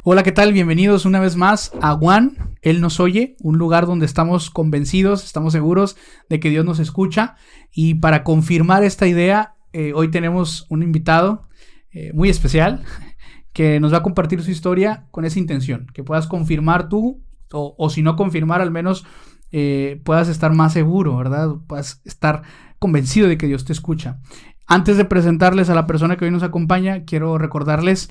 Hola, ¿qué tal? Bienvenidos una vez más a One, Él nos oye, un lugar donde estamos convencidos, estamos seguros de que Dios nos escucha. Y para confirmar esta idea, hoy tenemos un invitado muy especial que nos va a compartir su historia con esa intención, que puedas confirmar tú, o si no confirmar, al menos puedas estar más seguro, ¿verdad? Puedas estar convencido de que Dios te escucha. Antes de presentarles a la persona que hoy nos acompaña, quiero recordarles,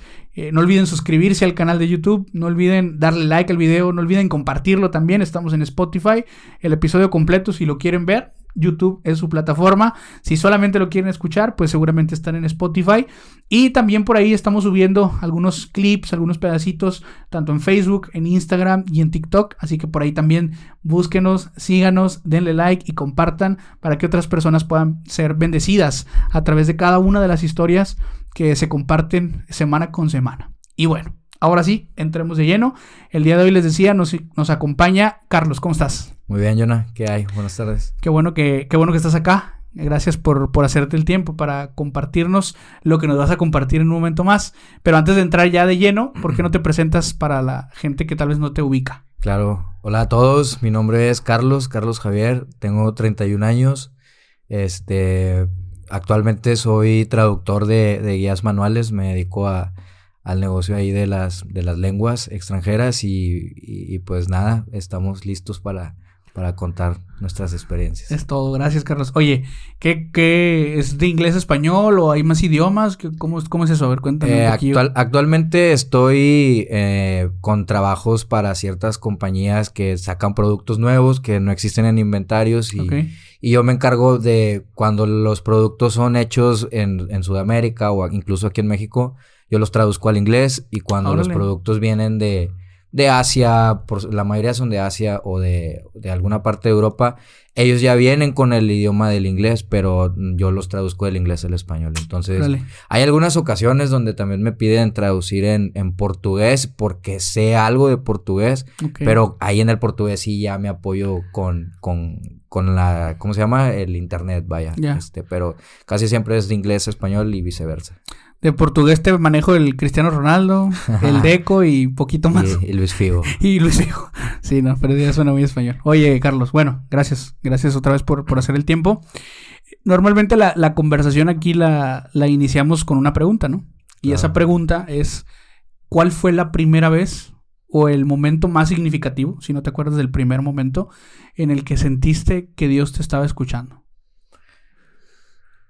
no olviden suscribirse al canal de YouTube, no olviden darle like al video, no olviden compartirlo también. Estamos en Spotify, el episodio completo si lo quieren ver. YouTube es su plataforma. Si solamente lo quieren escuchar, pues seguramente están en Spotify. Y también por ahí estamos subiendo algunos clips, algunos pedacitos, tanto en Facebook, en Instagram y en TikTok. Así que por ahí también búsquenos, síganos, denle like y compartan para que otras personas puedan ser bendecidas a través de cada una de las historias que se comparten semana con semana. Y bueno, ahora sí, entremos de lleno. El día de hoy les decía, nos acompaña Carlos. ¿Cómo estás? Muy bien, Jonah. ¿Qué hay? Buenas tardes. Qué bueno que estás acá. Gracias por hacerte el tiempo para compartirnos lo que nos vas a compartir en un momento más. Pero antes de entrar ya de lleno, ¿por qué no te presentas para la gente que tal vez no te ubica? Claro. Hola a todos. Mi nombre es Carlos Javier. Tengo 31 años. Actualmente soy traductor de guías manuales. Me dedico al negocio ahí de las lenguas extranjeras y pues nada, estamos listos para contar nuestras experiencias. Es todo, gracias Carlos. Oye, ¿qué es de inglés a español o hay más idiomas? ¿Cómo es eso? A ver, cuéntame un poquillo. Actualmente estoy con trabajos para ciertas compañías que sacan productos nuevos que no existen en inventarios y yo me encargo de cuando los productos son hechos en Sudamérica o incluso aquí en México, yo los traduzco al inglés y cuando los productos vienen de Asia, la mayoría son de Asia o de alguna parte de Europa, ellos ya vienen con el idioma del inglés, pero yo los traduzco del inglés al español. Entonces, hay algunas ocasiones donde también me piden traducir en portugués porque sé algo de portugués, pero ahí en el portugués sí ya me apoyo con la, ¿cómo se llama? El internet, vaya. Yeah. Pero casi siempre es de inglés a español y viceversa. De portugués te manejo el Cristiano Ronaldo, el Deco y poquito más. Y Luis Figo. Y Luis Figo. Sí, no, pero ya suena muy español. Oye, Carlos, bueno, gracias. Gracias otra vez por hacer el tiempo. Normalmente la conversación aquí la iniciamos con una pregunta, ¿no? Y esa pregunta es, ¿cuál fue la primera vez o el momento más significativo, si no te acuerdas del primer momento, en el que sentiste que Dios te estaba escuchando?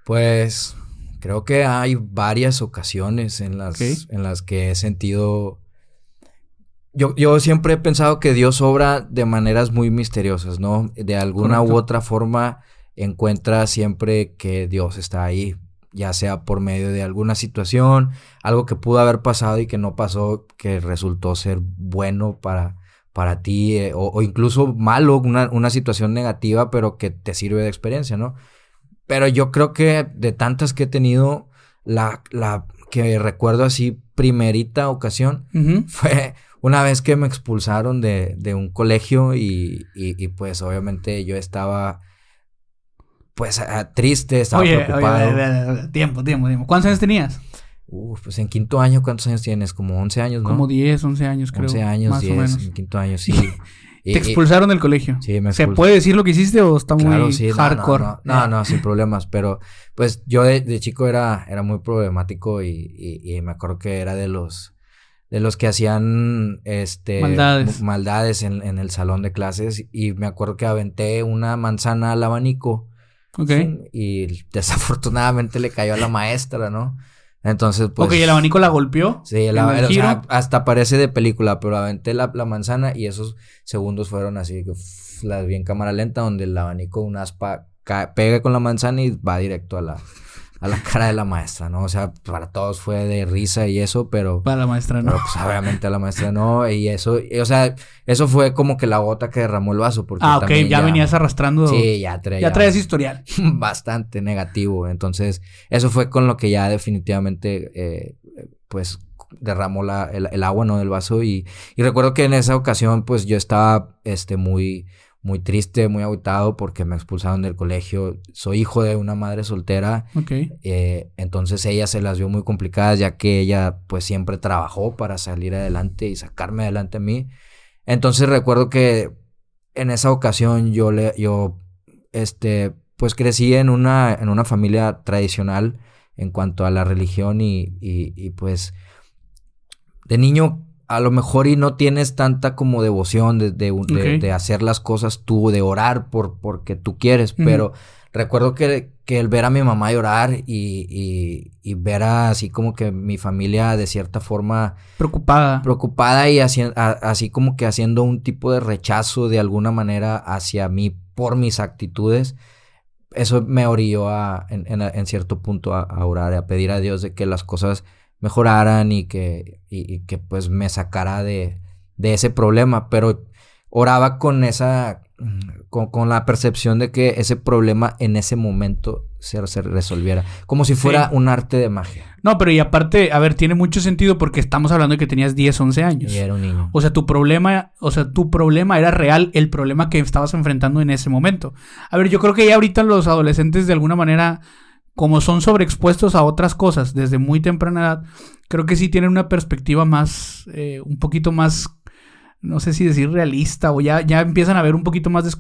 Pues creo que hay varias ocasiones en las que he sentido... Yo siempre he pensado que Dios obra de maneras muy misteriosas, ¿no? De alguna u otra forma encuentra siempre que Dios está ahí, ya sea por medio de alguna situación, algo que pudo haber pasado y que no pasó, que resultó ser bueno para ti, o incluso malo, una situación negativa, pero que te sirve de experiencia, ¿no? Pero yo creo que de tantas que he tenido, la que recuerdo así primerita ocasión fue una vez que me expulsaron de un colegio y pues obviamente yo estaba pues triste, estaba preocupado. Oye, tiempo. ¿Cuántos años tenías? Pues en quinto año, ¿cuántos años tienes? Como 11 años, ¿no? Como 10, 11 años creo. 11 años, más 10, o menos. En quinto año, sí. ¿Te expulsaron del colegio? Sí, me expulsaron. ¿Se puede decir lo que hiciste o está muy hardcore? No, sin problemas. Pero pues yo de chico era muy problemático y me acuerdo que era de los que hacían maldades en el salón de clases. Y me acuerdo que aventé una manzana al abanico. Y desafortunadamente le cayó a la maestra, ¿no? Entonces, pues... ¿y el abanico la golpeó? Sí, o sea, hasta parece de película, pero aventé la manzana y esos segundos fueron así, las vi en cámara lenta, donde el abanico, un aspa, pega con la manzana y va directo a la cara de la maestra, ¿no? O sea, para todos fue de risa y eso, pero... Para la maestra no. Pero pues obviamente a la maestra no, y eso, o sea, eso fue como que la gota que derramó el vaso, porque ya venías arrastrando... Sí, ya traías historial. Bastante negativo, entonces, eso fue con lo que ya definitivamente, pues, derramó el agua, ¿no? Del vaso, y recuerdo que en esa ocasión, pues, yo estaba, muy muy triste, muy agüitado porque me expulsaron del colegio. Soy hijo de una madre soltera. Okay. Entonces ella se las vio muy complicadas ya que ella pues siempre trabajó para salir adelante y sacarme adelante a mí. Entonces recuerdo que en esa ocasión pues crecí en una familia tradicional en cuanto a la religión y pues de niño a lo mejor y no tienes tanta como devoción de hacer las cosas tú, de orar porque tú quieres, pero recuerdo que el ver a mi mamá llorar y ver así como que mi familia de cierta forma preocupada y así como que haciendo un tipo de rechazo de alguna manera hacia mí por mis actitudes, eso me orilló en cierto punto a orar, a pedir a Dios de que las cosas mejoraran y que pues me sacara de ese problema, pero oraba con la percepción de que ese problema en ese momento se resolviera, como si fuera un arte de magia. No, pero y aparte, a ver, tiene mucho sentido porque estamos hablando de que tenías 10, 11 años. Y era un niño. O sea, tu problema era real, el problema que estabas enfrentando en ese momento. A ver, yo creo que ya ahorita los adolescentes de alguna manera, como son sobreexpuestos a otras cosas desde muy temprana edad, creo que sí tienen una perspectiva más, un poquito más, no sé si decir realista, o ya empiezan a ver un poquito más de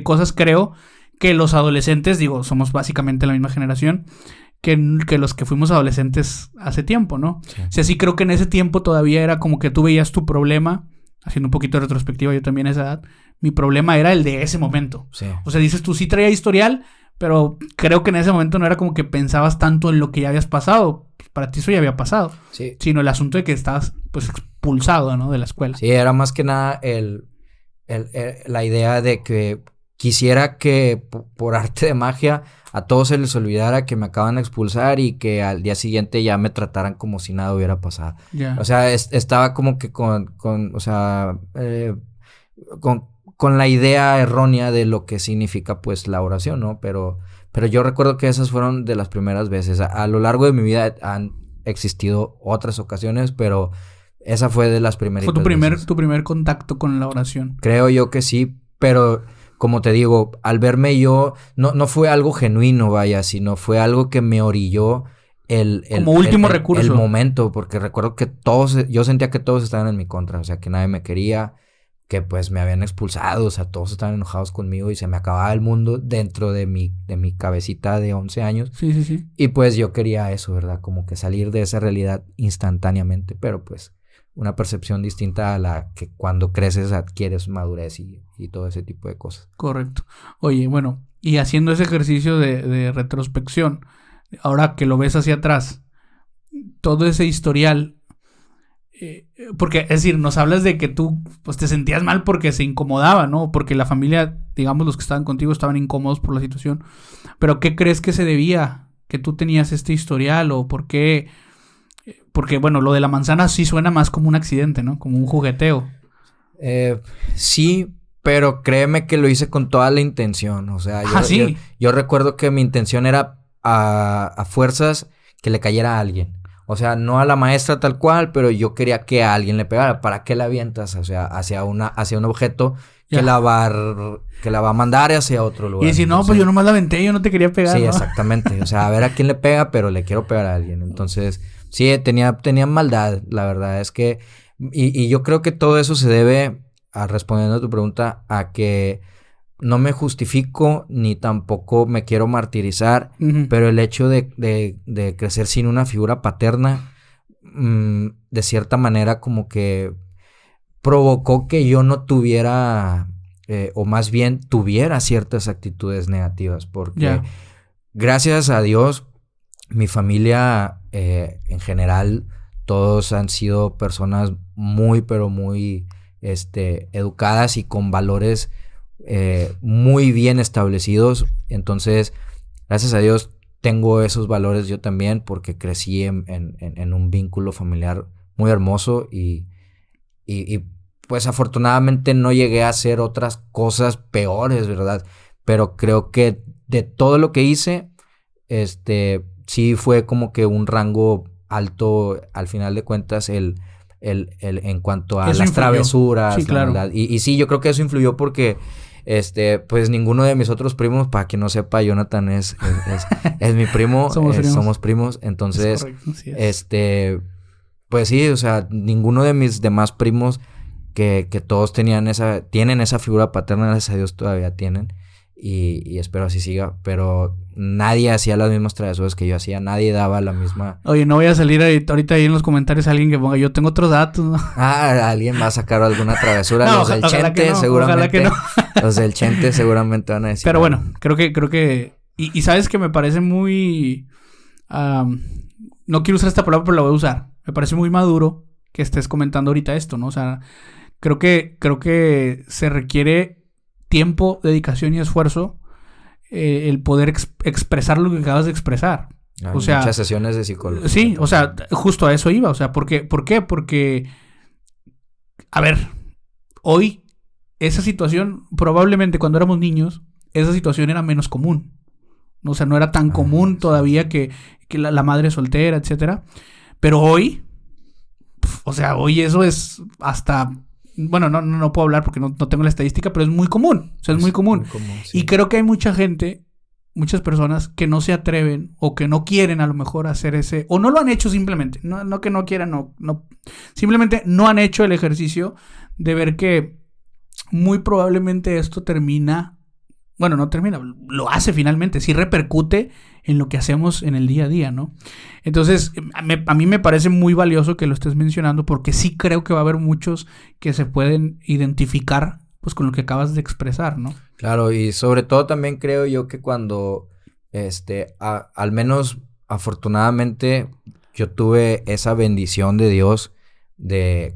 cosas, creo, que los adolescentes, digo, somos básicamente la misma generación, que los que fuimos adolescentes hace tiempo, ¿no? Sí. O sea, sí creo que en ese tiempo todavía era como que tú veías tu problema, haciendo un poquito de retrospectiva yo también a esa edad, mi problema era el de ese momento. Sí. O sea, dices, tú sí traía historial, pero creo que en ese momento no era como que pensabas tanto en lo que ya habías pasado. Para ti eso ya había pasado. Sí. Sino el asunto de que estabas, pues, expulsado, ¿no? De la escuela. Sí, era más que nada la idea de que quisiera que por arte de magia a todos se les olvidara que me acaban de expulsar y que al día siguiente ya me trataran como si nada hubiera pasado. Yeah. O sea, estaba como que con la idea errónea de lo que significa pues la oración, ¿no? Pero yo recuerdo que esas fueron de las primeras veces. A lo largo de mi vida han existido otras ocasiones, pero esa fue de las primeritas veces. Tu primer contacto con la oración. Creo yo que sí, pero como te digo, al verme yo, no fue algo genuino, vaya, sino fue algo que me orilló como último recurso. El momento, porque recuerdo que yo sentía que todos estaban en mi contra, o sea, que nadie me quería, que pues me habían expulsado, o sea, todos estaban enojados conmigo y se me acababa el mundo dentro de mi cabecita de 11 años. Sí. Y pues yo quería eso, ¿verdad? Como que salir de esa realidad instantáneamente, pero pues una percepción distinta a la que cuando creces adquieres madurez y todo ese tipo de cosas. Correcto. Oye, bueno, y haciendo ese ejercicio de retrospección, ahora que lo ves hacia atrás, todo ese historial, porque, es decir, nos hablas de que tú pues te sentías mal porque se incomodaba, ¿no? Porque la familia, digamos, los que estaban contigo estaban incómodos por la situación. Pero ¿qué crees que se debía que tú tenías este historial o por qué? Porque, bueno, lo de la manzana sí suena más como un accidente, ¿no? Como un jugueteo. Sí, pero créeme que lo hice con toda la intención. O sea, ¿sí? yo recuerdo que mi intención era a fuerzas que le cayera a alguien. O sea, no a la maestra tal cual, pero yo quería que a alguien le pegara. ¿Para qué la avientas? O sea, hacia un objeto que la va a mandar hacia otro lugar. Y si no, pues yo nomás la aventé, yo no te quería pegar. Sí, ¿no? Exactamente. O sea, a ver a quién le pega, pero le quiero pegar a alguien. Entonces, sí, tenía maldad, la verdad. Es que, y yo creo que todo eso se debe, respondiendo a tu pregunta, a que no me justifico ni tampoco me quiero martirizar, pero el hecho de crecer sin una figura paterna, de cierta manera como que provocó que yo no tuviera, o más bien tuviera ciertas actitudes negativas, porque gracias a Dios, mi familia en general, todos han sido personas muy, pero muy educadas y con valores muy bien establecidos. Entonces, gracias a Dios, tengo esos valores yo también, porque crecí en un vínculo familiar muy hermoso y pues afortunadamente no llegué a hacer otras cosas peores, ¿verdad? Pero creo que de todo lo que hice, sí fue como que un rango alto al final de cuentas en cuanto a eso las influyó. travesuras, sí, claro. la maldad. Y sí, yo creo que eso influyó porque pues ninguno de mis otros primos, para quien no sepa, Jonathan es mi primo. Somos primos. Entonces, correcto, sí pues sí, o sea, ninguno de mis demás primos que todos tienen esa figura paterna, gracias a Dios todavía tienen. Y espero así siga, pero nadie hacía las mismas travesuras que yo hacía, nadie daba la misma... Oye, no voy a salir ahorita ahí en los comentarios alguien que ponga, yo tengo otros datos, ¿no? Alguien va a sacar alguna travesura, no, los del Chente no, seguramente, los del Chente seguramente van a decir... Pero bueno, creo que, y sabes que me parece muy, no quiero usar esta palabra, pero la voy a usar, me parece muy maduro que estés comentando ahorita esto, ¿no? O sea, creo que se requiere tiempo, dedicación y esfuerzo, el poder expresar lo que acabas de expresar. Hay o sea, muchas sesiones de psicología. Sí, o sea, justo a eso iba. O sea, ¿por qué? Porque, a ver, hoy esa situación, probablemente cuando éramos niños, esa situación era menos común. O sea, no era tan común todavía que la madre soltera, etcétera. Pero hoy, o sea, hoy eso es hasta... Bueno, no puedo hablar porque no tengo la estadística, pero es muy común. O sea, es muy común. Sí. Y creo que hay muchas personas que no se atreven o que no quieren a lo mejor hacer ese... O no lo han hecho simplemente. No que no quieran, no. Simplemente no han hecho el ejercicio de ver que muy probablemente esto termina... Bueno, no termina, lo hace finalmente. Sí repercute en lo que hacemos en el día a día, ¿no? Entonces, a mí me parece muy valioso que lo estés mencionando porque sí creo que va a haber muchos que se pueden identificar pues con lo que acabas de expresar, ¿no? Claro, y sobre todo también creo yo que cuando, al menos afortunadamente, yo tuve esa bendición de Dios de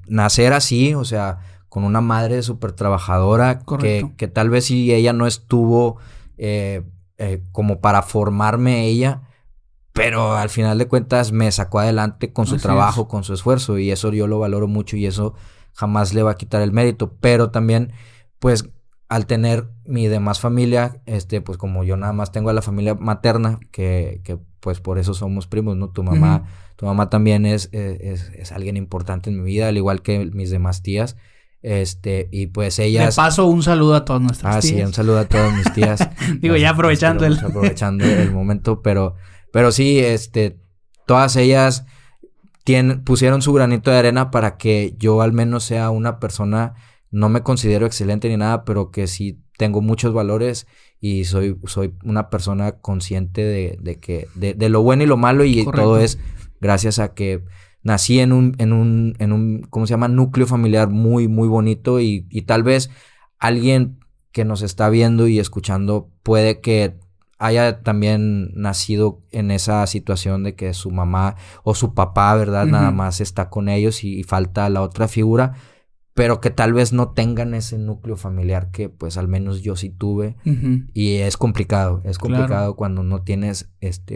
nacer así, o sea, con una madre súper trabajadora, que tal vez si ella no estuvo como para formarme ella, pero al final de cuentas me sacó adelante con su trabajo, con su esfuerzo, y eso yo lo valoro mucho y eso jamás le va a quitar el mérito. Pero también, pues, al tener mi demás familia, pues como yo nada más tengo a la familia materna, que pues por eso somos primos, ¿no? Tu mamá también es alguien importante en mi vida, al igual que mis demás tías. Y pues ellas... Le paso un saludo a todas nuestras tías. Sí, un saludo a todas mis tías. Digo, ya aprovechando el momento, pero sí, todas ellas pusieron su granito de arena para que yo al menos sea una persona, no me considero excelente ni nada, pero que sí tengo muchos valores y soy una persona consciente de lo bueno y lo malo, y correcto. Todo es gracias a que nací en un ¿cómo se llama? Núcleo familiar muy, muy bonito, y tal vez alguien que nos está viendo y escuchando puede que haya también nacido en esa situación de que su mamá o su papá, ¿verdad? Nada más está con ellos y falta la otra figura, pero que tal vez no tengan ese núcleo familiar que pues al menos yo sí tuve. Y es complicado claro. Cuando no tienes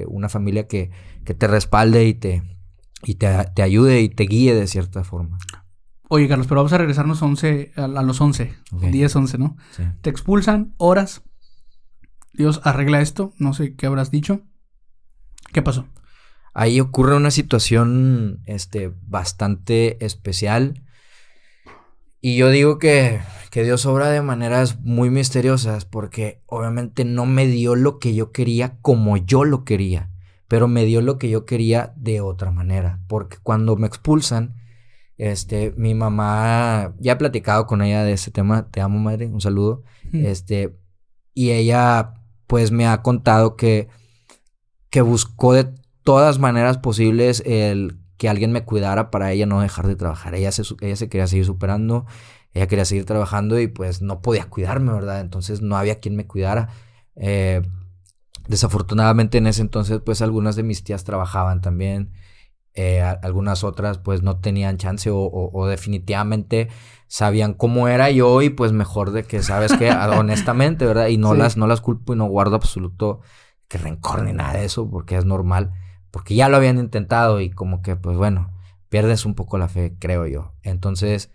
una familia que te respalde y te ayude y te guíe de cierta forma. Oye, Carlos, pero vamos a regresarnos a los 11, okay. 10, 11, ¿no? Sí. Te expulsan, horas. Dios arregla esto, no sé qué habrás dicho. ¿Qué pasó? Ahí ocurre una situación bastante especial. Y yo digo que Dios obra de maneras muy misteriosas, porque obviamente no me dio lo que yo quería como yo lo quería, pero me dio lo que yo quería de otra manera. Porque cuando me expulsan, mi mamá, ya he platicado con ella de ese tema, te amo, madre, un saludo, y ella pues me ha contado que buscó de todas maneras posibles el que alguien me cuidara para ella no dejar de trabajar. Ella se quería seguir superando, ella quería seguir trabajando y pues no podía cuidarme, ¿verdad? Entonces no había quien me cuidara. Desafortunadamente en ese entonces pues algunas de mis tías trabajaban también. Algunas otras pues no tenían chance o definitivamente sabían cómo era yo, y pues mejor de que, sabes que honestamente, ¿verdad? Y no, sí. las culpo y no guardo absoluto que rencor ni nada de eso, porque es normal, porque ya lo habían intentado y como que pues bueno, pierdes un poco la fe, creo yo. Entonces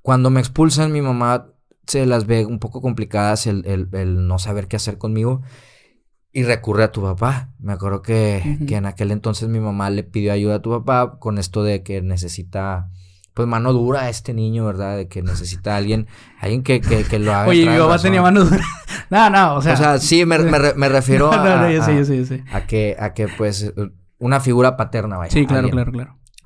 cuando me expulsan, mi mamá se las ve un poco complicadas el no saber qué hacer conmigo. Y recurre a tu papá. Me acuerdo que en aquel entonces mi mamá le pidió ayuda a tu papá con esto de que necesita pues mano dura a este niño, ¿verdad? De que necesita alguien que lo haga. Oye, mi papá tenía mano dura. No, o sea, sí, me refiero yo sé. A que, pues, una figura paterna, vaya. Sí, claro.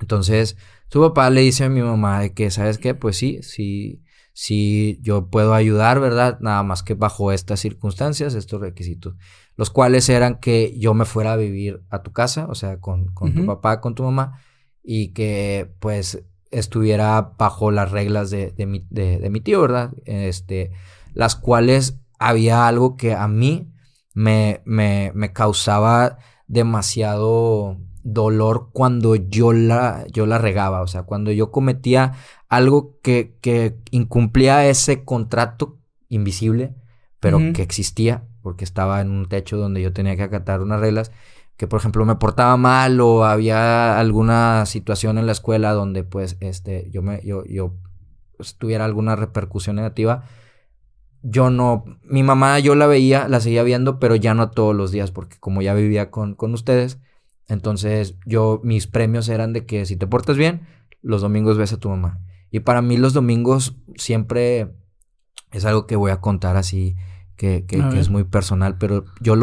Entonces, su papá le dice a mi mamá de que, ¿sabes qué? Pues sí, yo puedo ayudar, ¿verdad? Nada más que bajo estas circunstancias, estos requisitos, los cuales eran que yo me fuera a vivir a tu casa, o sea, con tu papá, con tu mamá, y que, pues, estuviera bajo las reglas de mi tío, ¿verdad? Las cuales había algo que a mí me causaba demasiado dolor cuando yo la regaba, o sea, cuando yo cometía algo que incumplía ese contrato invisible, pero que existía, porque estaba en un techo donde yo tenía que acatar unas reglas, que por ejemplo me portaba mal o había alguna situación en la escuela donde pues yo tuviera alguna repercusión negativa. Mi mamá yo la seguía viendo, pero ya no todos los días, porque como ya vivía con ustedes, entonces mis premios eran de que si te portas bien, los domingos ves a tu mamá. Y para mí los domingos siempre es algo que voy a contar así, que es muy personal, pero yo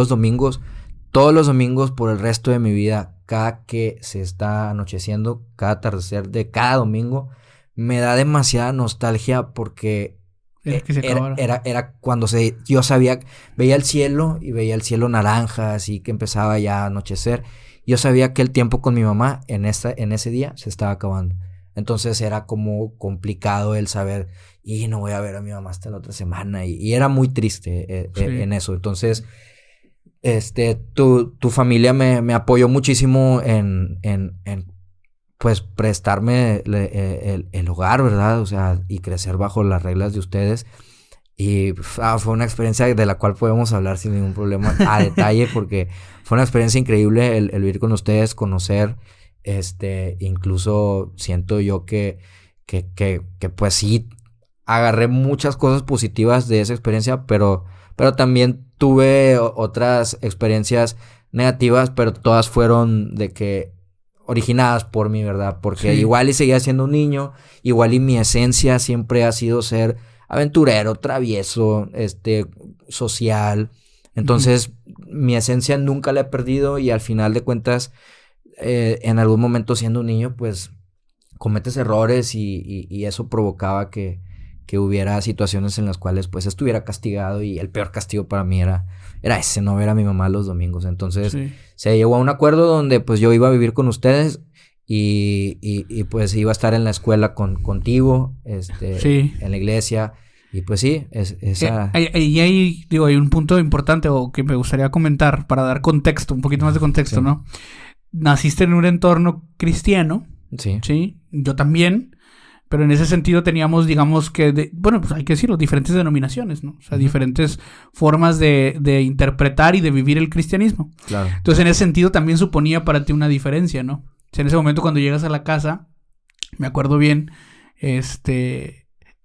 todos los domingos por el resto de mi vida, cada que se está anocheciendo, cada atardecer de cada domingo, me da demasiada nostalgia porque era cuando yo sabía, veía el cielo y veía el cielo naranja, así que empezaba ya a anochecer. Yo sabía que el tiempo con mi mamá en ese día se estaba acabando. Entonces era como complicado el saber, y no voy a ver a mi mamá hasta la otra semana. Y era muy triste en eso. Entonces, tu familia me apoyó muchísimo en pues prestarme el hogar, ¿verdad? O sea, y crecer bajo las reglas de ustedes. Y fue una experiencia de la cual podemos hablar sin ningún problema a detalle, porque fue una experiencia increíble el vivir con ustedes, conocer, incluso siento yo que pues sí, agarré muchas cosas positivas de esa experiencia, pero también tuve otras experiencias negativas, pero todas fueron originadas por mí, ¿verdad? Porque igual y seguía siendo un niño, igual y mi esencia siempre ha sido ser aventurero, travieso, social. Entonces, mi esencia nunca la he perdido y al final de cuentas, en algún momento siendo un niño, pues, cometes errores y eso provocaba que hubiera situaciones en las cuales, pues, estuviera castigado y el peor castigo para mí era ese, no ver a mi mamá los domingos. Entonces, se llegó a un acuerdo donde, pues, yo iba a vivir con ustedes y pues, iba a estar en la escuela contigo, en la iglesia. Y pues sí, hay un punto importante o que me gustaría comentar para dar contexto, un poquito más de contexto, ¿no? Naciste en un entorno cristiano. Sí. Yo también. Pero en ese sentido teníamos, digamos que, pues hay que decirlo, diferentes denominaciones, ¿no? O sea, diferentes formas de interpretar y de vivir el cristianismo. Claro. Entonces, en ese sentido también suponía para ti una diferencia, ¿no? O sea, en ese momento cuando llegas a la casa, me acuerdo bien,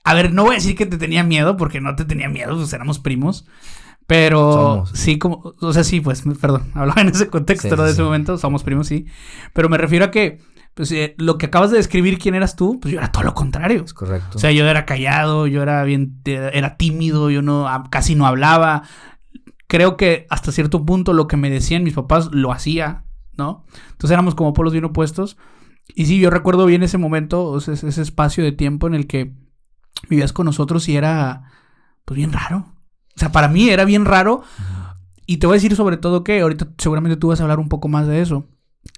a ver, no voy a decir que te tenía miedo, porque no te tenía miedo, pues éramos primos. Pero sí, sí, pues, perdón, hablaba en ese contexto, ¿no? De ese momento, somos primos, sí. Pero me refiero a que, pues, lo que acabas de describir, quién eras tú, pues yo era todo lo contrario. Es correcto. O sea, yo era callado, yo era tímido, yo casi no hablaba. Creo que hasta cierto punto lo que me decían mis papás lo hacía, ¿no? Entonces éramos como polos bien opuestos. Y sí, yo recuerdo bien ese momento, o sea, ese espacio de tiempo en el que vivías con nosotros y era, pues, bien raro. O sea, para mí era bien raro. Y te voy a decir sobre todo que ahorita seguramente tú vas a hablar un poco más de eso.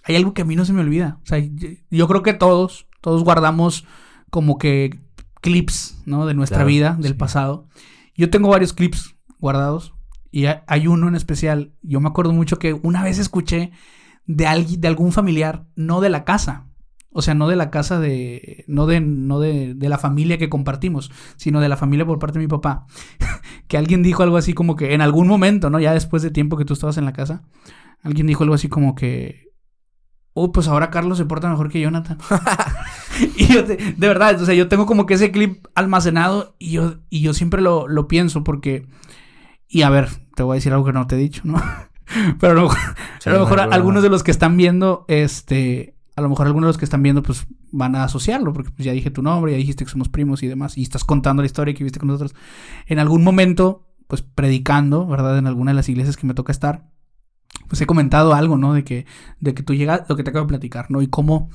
Hay algo que a mí no se me olvida. O sea, yo creo que todos guardamos como que clips, ¿no? De nuestra vida, del pasado. Yo tengo varios clips guardados. Y hay uno en especial. Yo me acuerdo mucho que una vez escuché de algún familiar, no de la casa. O sea, no de la casa no de la familia que compartimos, sino de la familia por parte de mi papá. Que alguien dijo algo así como que en algún momento, ¿no? Ya después de tiempo que tú estabas en la casa, alguien dijo algo así como que, pues ahora Carlos se porta mejor que Jonathan. Y yo, de verdad, o sea, yo tengo como que ese clip almacenado y yo siempre lo pienso porque, y a ver, te voy a decir algo que no te he dicho, ¿no? Pero a lo mejor algunos de los que están viendo, pues van a asociarlo, porque pues ya dije tu nombre, ya dijiste que somos primos y demás, y estás contando la historia que viste con nosotros. En algún momento, pues predicando, ¿verdad? En alguna de las iglesias que me toca estar, pues he comentado algo, ¿no? De que tú llegas, lo que te acabo de platicar, ¿no? Y cómo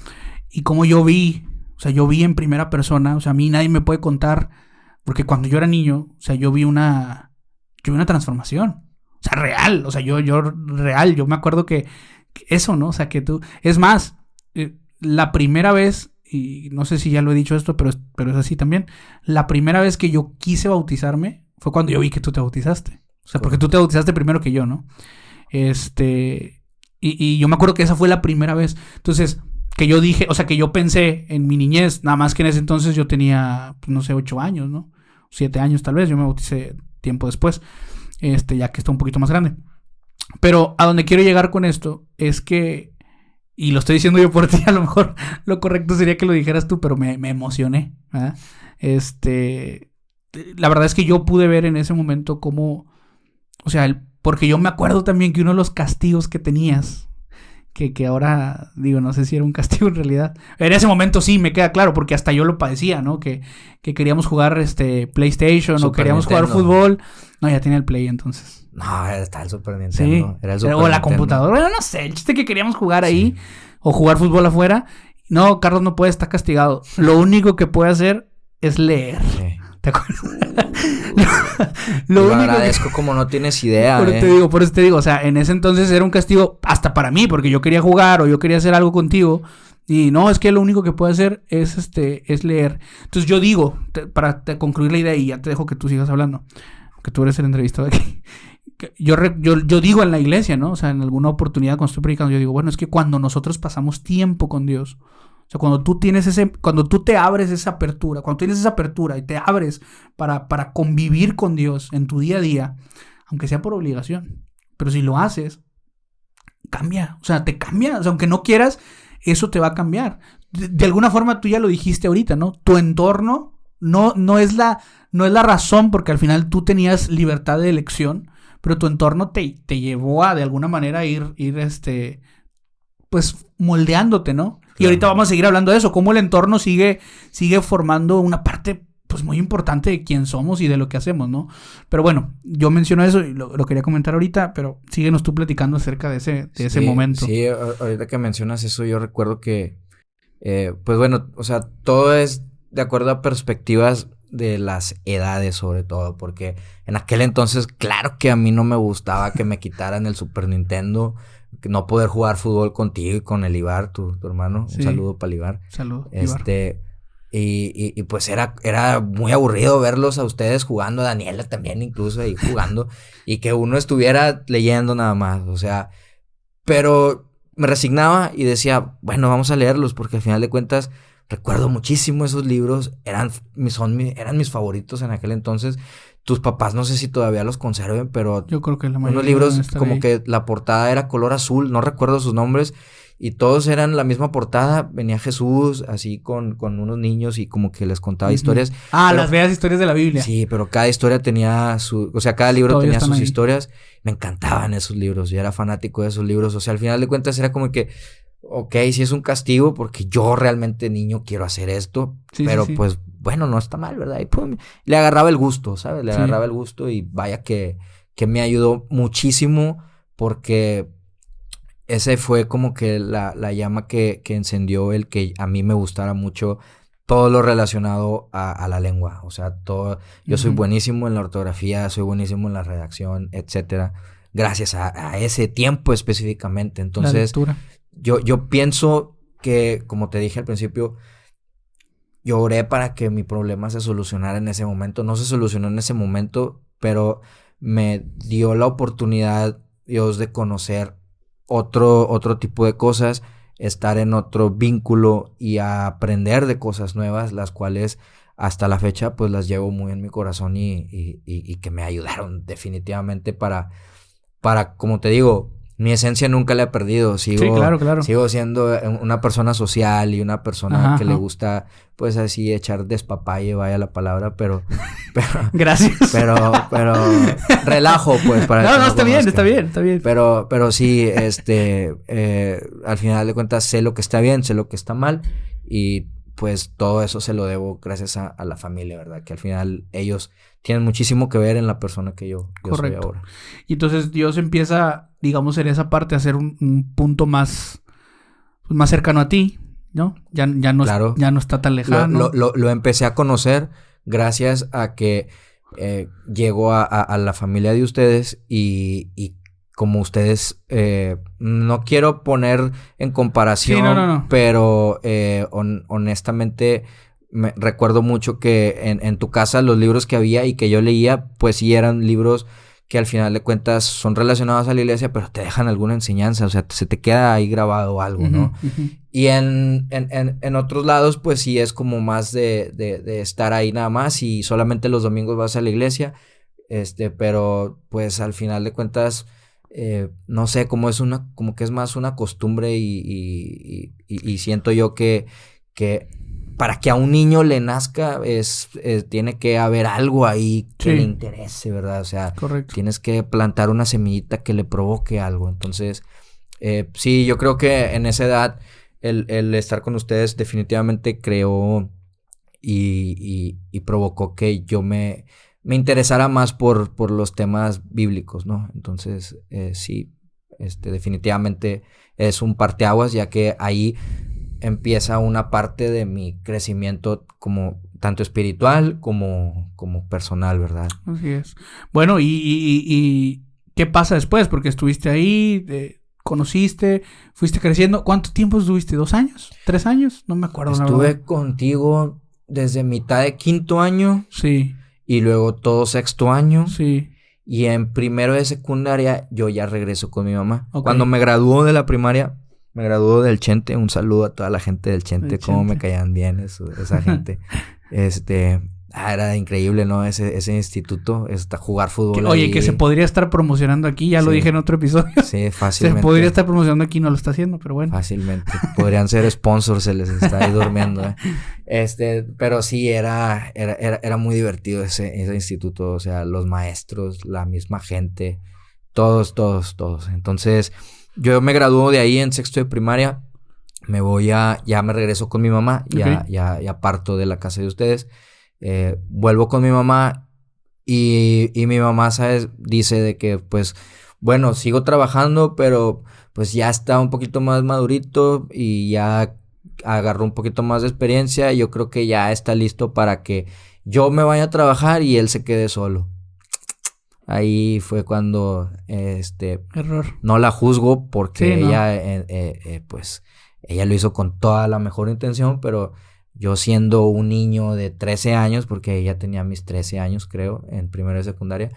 yo vi, o sea, yo vi en primera persona, o sea, a mí nadie me puede contar, porque cuando yo era niño, o sea, yo vi una transformación, o sea, real, o sea, yo real, yo me acuerdo que eso, ¿no? O sea, que tú, es más, la primera vez, y no sé si ya lo he dicho esto, pero es así también, la primera vez que yo quise bautizarme fue cuando yo vi que tú te bautizaste, o sea, porque tú te bautizaste primero que yo, ¿no? Y yo me acuerdo que esa fue la primera vez. Entonces, que yo dije, o sea, que yo pensé en mi niñez, nada más que en ese entonces yo tenía, pues, no sé, 8 años, ¿no? 7 años tal vez, yo me bauticé tiempo después, ya que está un poquito más grande. Pero a donde quiero llegar con esto es que, y lo estoy diciendo yo por ti, a lo mejor lo correcto sería que lo dijeras tú, pero me emocioné, ¿verdad? La verdad es que yo pude ver en ese momento cómo, o sea, porque yo me acuerdo también que uno de los castigos que tenías, que ahora, digo, no sé si era un castigo en realidad. En ese momento sí, me queda claro, porque hasta yo lo padecía, ¿no? Que queríamos jugar PlayStation Super o queríamos Nintendo. Jugar fútbol. No, ya tenía el Play entonces. No, estaba el Super Nintendo. Sí, era el Super o la Nintendo. computadora. Bueno, no sé, el chiste que queríamos jugar ahí o jugar fútbol afuera. No, Carlos no puede, estar castigado. Lo único que puede hacer es leer. Sí. ¿Te acuerdas? lo agradezco como no tienes idea. Por eso te digo, o sea, en ese entonces era un castigo hasta para mí, porque yo quería jugar o yo quería hacer algo contigo. Y no, es que lo único que puedo hacer es leer. Entonces yo digo, para concluir la idea, y ya te dejo que tú sigas hablando, que tú eres el entrevistado aquí. Yo digo en la iglesia, ¿no? O sea, en alguna oportunidad cuando estoy predicando, yo digo, bueno, es que cuando nosotros pasamos tiempo con Dios, o sea, cuando tú te abres esa apertura, cuando tienes esa apertura y te abres para convivir con Dios en tu día a día, aunque sea por obligación, pero si lo haces, cambia, o sea, te cambia, o sea, aunque no quieras, eso te va a cambiar. De alguna forma tú ya lo dijiste ahorita, ¿no? Tu entorno no es la razón, porque al final tú tenías libertad de elección, pero tu entorno te llevó a de alguna manera ir pues moldeándote, ¿no? Y ahorita vamos a seguir hablando de eso, cómo el entorno sigue formando una parte pues muy importante de quién somos y de lo que hacemos, ¿no? Pero bueno, yo menciono eso y lo quería comentar ahorita, pero síguenos tú platicando acerca de ese momento. Sí, ahorita que mencionas eso, yo recuerdo que, pues bueno, o sea, todo es de acuerdo a perspectivas de las edades sobre todo, porque en aquel entonces, claro que a mí no me gustaba que me quitaran el Super Nintendo, no poder jugar fútbol contigo y con el Ibar, tu hermano. Sí. Un saludo para el Ibar. Saludo, Ibar. Y pues era muy aburrido verlos a ustedes jugando, a Daniela también incluso ahí jugando, y que uno estuviera leyendo nada más, o sea, pero me resignaba y decía, bueno, vamos a leerlos, porque al final de cuentas recuerdo muchísimo esos libros, eran mis favoritos en aquel entonces. Tus papás no sé si todavía los conserven, pero yo creo que la mayoría unos libros como ahí. Que la portada era color azul, no recuerdo sus nombres, y todos eran la misma portada, venía Jesús así con unos niños y como que les contaba historias. Pero, las bellas historias de la Biblia. Sí, pero cada historia tenía cada libro todavía tenía sus historias. Me encantaban esos libros, yo era fanático de esos libros, o sea, al final de cuentas era como que, ok, sí es un castigo porque yo realmente niño quiero hacer esto, sí, pero sí. Pues bueno, no está mal, ¿verdad? Y pum, le agarraba el gusto, ¿sabes? Le agarraba el gusto y vaya que me ayudó muchísimo porque ese fue como que la llama que encendió el que a mí me gustara mucho todo lo relacionado a la lengua, o sea, todo. Yo soy buenísimo en la ortografía, soy buenísimo en la redacción, etcétera, gracias a ese tiempo específicamente. Entonces, la lectura. Yo pienso que, como te dije al principio, yo oré para que mi problema se solucionara en ese momento. No se solucionó en ese momento, pero me dio la oportunidad, Dios, de conocer otro tipo de cosas, estar en otro vínculo y a aprender de cosas nuevas, las cuales hasta la fecha pues las llevo muy en mi corazón y que me ayudaron definitivamente para, como te digo, mi esencia nunca la he perdido. Sí, claro. Sigo siendo una persona social y una persona que le gusta, pues así, echar despapalle, vaya la palabra, pero Gracias. Pero relajo, pues, para no, está bien. Pero sí, al final de cuentas sé lo que está bien, sé lo que está mal, y pues todo eso se lo debo gracias a la familia, ¿verdad? Que al final ellos tienen muchísimo que ver en la persona que yo soy ahora. Y entonces Dios empieza, digamos, en esa parte a ser un punto más cercano a ti, ¿no? Ya no, claro. Ya no está tan lejano. Lo empecé a conocer gracias a que llego a la familia de ustedes y como ustedes, no quiero poner en comparación, sí, no. Pero honestamente recuerdo mucho que en tu casa los libros que había y que yo leía, pues sí eran libros que al final de cuentas son relacionados a la iglesia, pero te dejan alguna enseñanza, o sea, se te queda ahí grabado algo, ¿no? Y en otros lados, pues sí es como más de estar ahí nada más y solamente los domingos vas a la iglesia, pero pues al final de cuentas, no sé, como que es más una costumbre y siento yo que para que a un niño le nazca tiene que haber algo ahí que le interese, ¿verdad? O sea, correcto. Tienes que plantar una semillita que le provoque algo. Entonces, sí, yo creo que en esa edad el estar con ustedes definitivamente creó y provocó que yo me interesara más por los temas bíblicos, ¿no? Entonces, sí, definitivamente es un parteaguas, ya que ahí empieza una parte de mi crecimiento como tanto espiritual como personal, ¿verdad? Así es. Bueno, ¿y qué pasa después? Porque estuviste ahí, conociste, fuiste creciendo. ¿Cuánto tiempo estuviste? ¿2 años? ¿3 años? No me acuerdo. Estuve contigo desde mitad de 5º año. Sí. Y luego todo 6º año. Sí. Y en primero de secundaria yo ya regreso con mi mamá. Okay. Cuando me graduó de la primaria, me graduó del Chente. Un saludo a toda la gente del Chente. Cómo me caían bien esa gente. Era increíble, ¿no? Ese instituto, jugar fútbol. Oye, que se podría estar promocionando aquí, ya lo dije en otro episodio. Sí, fácilmente. Se podría estar promocionando aquí, no lo está haciendo, pero bueno. Fácilmente. Podrían ser sponsors, se les está ahí durmiendo, pero sí, era muy divertido ese instituto, o sea, los maestros, la misma gente, todos. Entonces, yo me graduó de ahí en 6º de primaria, ya me regreso con mi mamá, ya parto de la casa de ustedes. Vuelvo con mi mamá y mi mamá, ¿sabes? Dice de que, pues, bueno, sigo trabajando, pero pues ya está un poquito más madurito y ya agarró un poquito más de experiencia. Y yo creo que ya está listo para que yo me vaya a trabajar y él se quede solo. Ahí fue cuando, error. No la juzgo porque ella, pues, ella lo hizo con toda la mejor intención, pero yo siendo un niño de 13 años, porque ella tenía mis 13 años, creo, en primero de secundaria,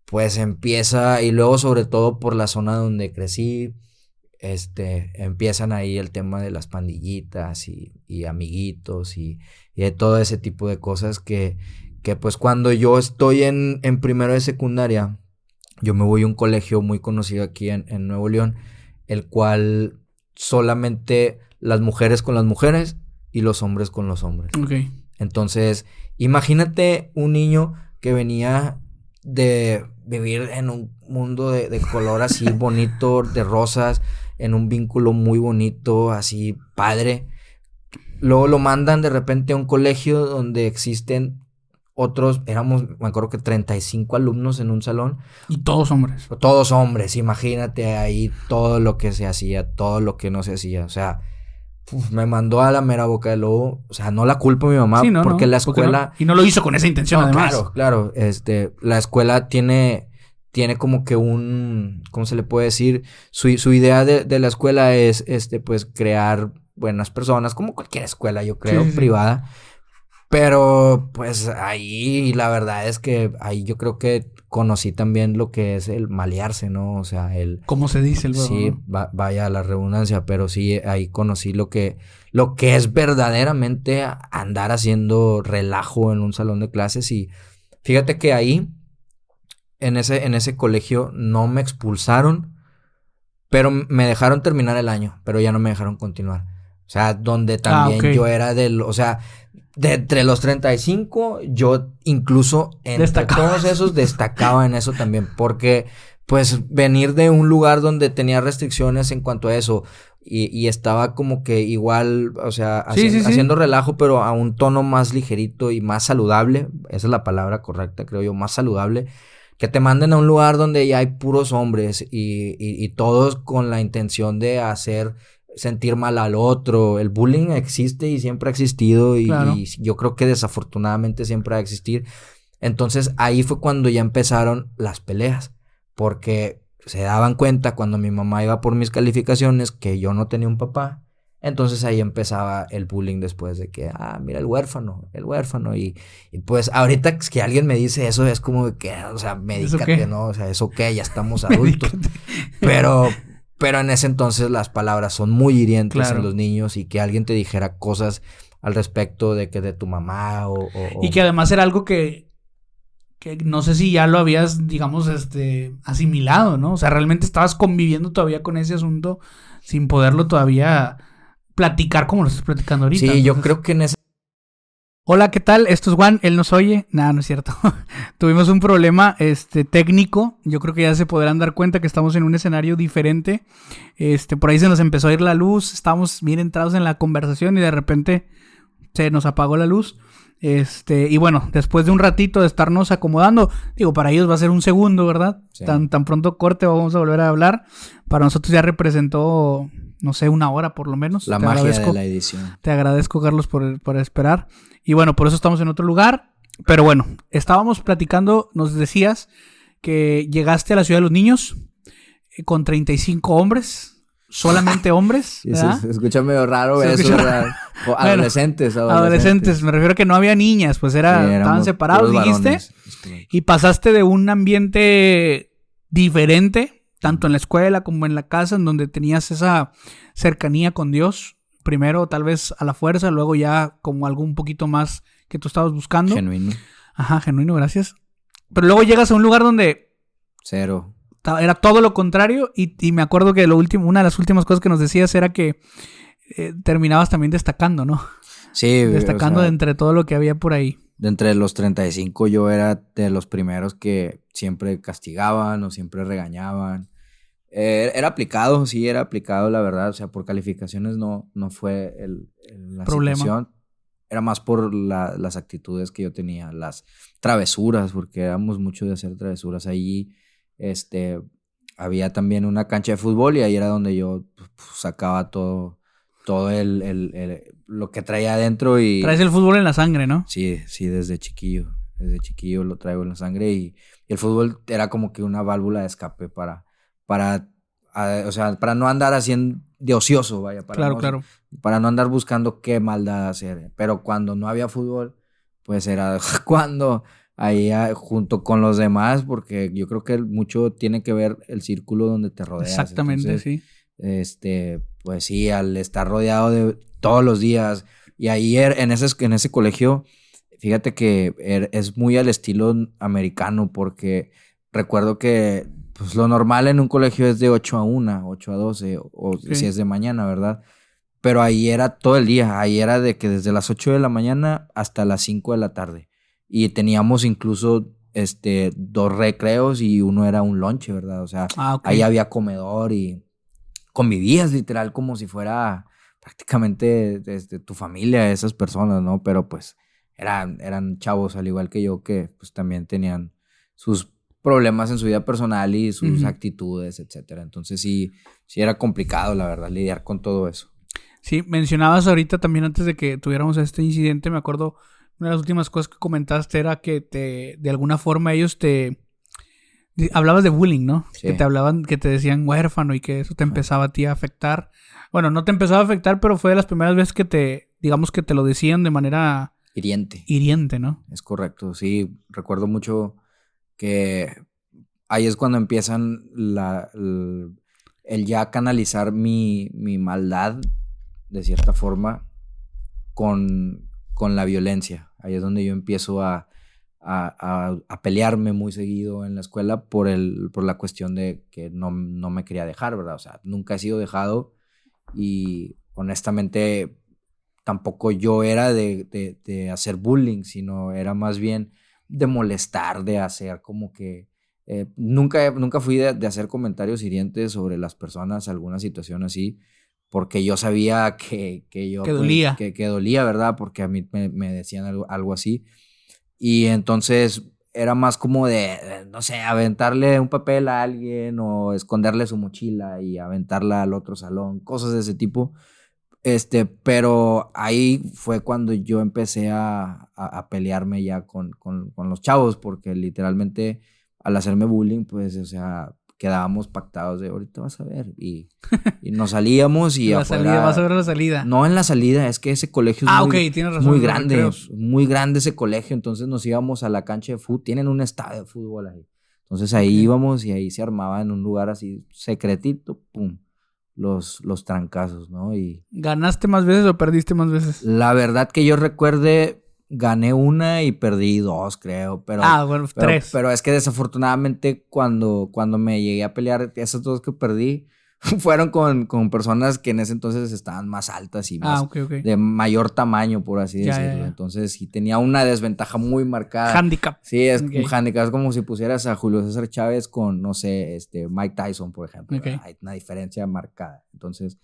pues empieza, y luego sobre todo por la zona donde crecí, empiezan ahí el tema de las pandillitas y amiguitos y de todo ese tipo de cosas que pues cuando yo estoy en primero de secundaria, yo me voy a un colegio muy conocido aquí en Nuevo León, el cual solamente las mujeres con las mujeres y los hombres con los hombres. Okay. Entonces, imagínate un niño que venía de vivir en un mundo de color así bonito, de rosas, en un vínculo muy bonito, así padre. Luego lo mandan de repente a un colegio donde existen otros, me acuerdo que 35 alumnos en un salón. Y todos hombres. Todos hombres, imagínate ahí todo lo que se hacía, todo lo que no se hacía, o sea... me mandó a la mera boca de lobo. O sea, no la culpo a mi mamá, porque la escuela... No. Y no lo hizo con esa intención, además. Claro. La escuela tiene como que ¿cómo se le puede decir? Su idea de la escuela es, pues, crear buenas personas, como cualquier escuela, yo creo, privada. Pero, pues, ahí la verdad es que ahí yo creo que conocí también lo que es el malearse, ¿no? O sea, ¿cómo se dice el sí, vaya la redundancia, pero sí, ahí conocí lo que es verdaderamente andar haciendo relajo en un salón de clases. Y fíjate que ahí, en ese colegio, no me expulsaron, Pero me dejaron terminar el año, pero ya no me dejaron continuar. O sea, donde también yo era o sea, de entre los 35, yo incluso entre todos esos destacaba en eso también, porque pues venir de un lugar donde tenía restricciones en cuanto a eso y estaba como que igual, o sea, haciendo relajo, pero a un tono más ligerito y más saludable, esa es la palabra correcta, creo yo, más saludable, que te manden a un lugar donde ya hay puros hombres y todos con la intención de hacer sentir mal al otro. El bullying existe y siempre ha existido y yo creo que desafortunadamente siempre va a existir. Entonces ahí fue cuando ya empezaron las peleas, porque se daban cuenta cuando mi mamá iba por mis calificaciones que yo no tenía un papá. Entonces ahí empezaba el bullying después de que, mira el huérfano. Y pues ahorita que alguien me dice eso es como que, o sea, médicate, ¿no? O sea, ¿eso qué? Ya estamos adultos. Pero en ese entonces las palabras son muy hirientes en los niños y que alguien te dijera cosas al respecto de que de tu mamá o... Y que además era algo que no sé si ya lo habías, digamos, asimilado, ¿no? O sea, realmente estabas conviviendo todavía con ese asunto sin poderlo todavía platicar como lo estás platicando ahorita. Sí, entonces, yo creo que en ese... Hola, ¿qué tal? Esto es Juan, él nos oye. Nada, no es cierto. Tuvimos un problema técnico. Yo creo que ya se podrán dar cuenta que estamos en un escenario diferente. Por ahí se nos empezó a ir la luz. Estábamos bien entrados en la conversación y de repente se nos apagó la luz. Y bueno, después de un ratito de estarnos acomodando, digo, para ellos va a ser un segundo, ¿verdad? Sí. Tan pronto corte vamos a volver a hablar. Para nosotros ya representó, no sé, una hora por lo menos. La magia de la edición. Te agradezco, Carlos, por esperar. Y bueno, por eso estamos en otro lugar. Pero bueno, estábamos platicando, nos decías que llegaste a la ciudad de los niños con 35 hombres. Solamente hombres. Se escucha medio raro eso, ¿verdad? O adolescentes. Adolescentes, me refiero a que no había niñas, pues estaban separados, dijiste. Y pasaste de un ambiente diferente, tanto en la escuela como en la casa, en donde tenías esa cercanía con Dios. Primero tal vez a la fuerza, luego ya como algo un poquito más que tú estabas buscando. Genuino. Ajá, genuino, gracias. Pero luego llegas a un lugar donde... Cero. Era todo lo contrario y me acuerdo que una de las últimas cosas que nos decías era que terminabas también destacando, ¿no? Sí. Destacando de entre todo lo que había por ahí. De entre los 35 yo era de los primeros que siempre castigaban o siempre regañaban. Era aplicado, la verdad. O sea, por calificaciones no fue la problema. Situación. Era más por las actitudes que yo tenía, las travesuras, porque éramos mucho de hacer travesuras allí. Había también una cancha de fútbol y ahí era donde yo sacaba todo lo que traía adentro y... Traes el fútbol en la sangre, ¿no? Sí, desde chiquillo lo traigo en la sangre y el fútbol era como que una válvula de escape para no andar haciendo de ocioso, vaya. Para no andar buscando qué maldad hacer, pero cuando no había fútbol, pues era cuando... ahí junto con los demás, porque yo creo que mucho tiene que ver el círculo donde te rodeas. Exactamente. Entonces, sí. Pues sí, al estar rodeado de todos los días, y ahí en ese colegio, fíjate que es muy al estilo americano, porque recuerdo que pues lo normal en un colegio es de 8 a 1, 8 a 12, o sí. Si es de mañana, ¿verdad? Pero ahí era todo el día, ahí era de que desde las 8 de la mañana hasta las 5 de la tarde. Y teníamos incluso 2 recreos y uno era un lonche, ¿verdad? O sea, ahí había comedor y convivías literal como si fuera prácticamente tu familia, esas personas, ¿no? Pero pues eran chavos al igual que yo que pues también tenían sus problemas en su vida personal y sus actitudes, etcétera. Entonces sí era complicado, la verdad, lidiar con todo eso. Sí, mencionabas ahorita también antes de que tuviéramos este incidente, me acuerdo... Una de las últimas cosas que comentaste era que de alguna forma ellos hablabas de bullying, ¿no? Sí. Que te decían huérfano y que eso te empezaba a ti a afectar. Bueno, no te empezaba a afectar, pero fue de las primeras veces que digamos que te lo decían de manera... Hiriente, ¿no? Es correcto, sí. Recuerdo mucho que ahí es cuando empiezan el ya canalizar mi maldad, de cierta forma, con la violencia. Ahí es donde yo empiezo a a pelearme muy seguido en la escuela por la cuestión de que no me quería dejar, ¿verdad? O sea, nunca he sido dejado y honestamente tampoco yo era de hacer bullying, sino era más bien de molestar, de hacer como que... nunca fui de hacer comentarios hirientes sobre las personas, alguna situación así, porque yo sabía que yo... Que dolía. Que dolía, ¿verdad? Porque a mí me decían algo así. Y entonces era más como de, no sé, aventarle un papel a alguien o esconderle su mochila y aventarla al otro salón, cosas de ese tipo. Pero ahí fue cuando yo empecé a pelearme ya con los chavos, porque literalmente al hacerme bullying, pues, o sea, quedábamos pactados de ahorita vas a ver. Y nos salíamos y la afuera. Salida, vas a ver la salida. No en la salida, es que ese colegio es tienes razón, muy grande, muy grande ese colegio. Entonces nos íbamos a la cancha de fútbol, tienen un estadio de fútbol ahí. Entonces ahí íbamos y ahí se armaba en un lugar así secretito, pum. Los trancazos, ¿no? Y ¿Ganaste más veces o perdiste más veces? la verdad que yo recuerde, gané una y perdí 2, creo. Bueno, 3. Pero es que desafortunadamente cuando me llegué a pelear, esas 2 que perdí fueron con personas que en ese entonces estaban más altas y más de mayor tamaño, por así decirlo. Ya. Entonces sí tenía una desventaja muy marcada. Handicap. Sí, es un handicap. Es como si pusieras a Julio César Chávez con, no sé, Mike Tyson, por ejemplo. Hay una diferencia marcada. Entonces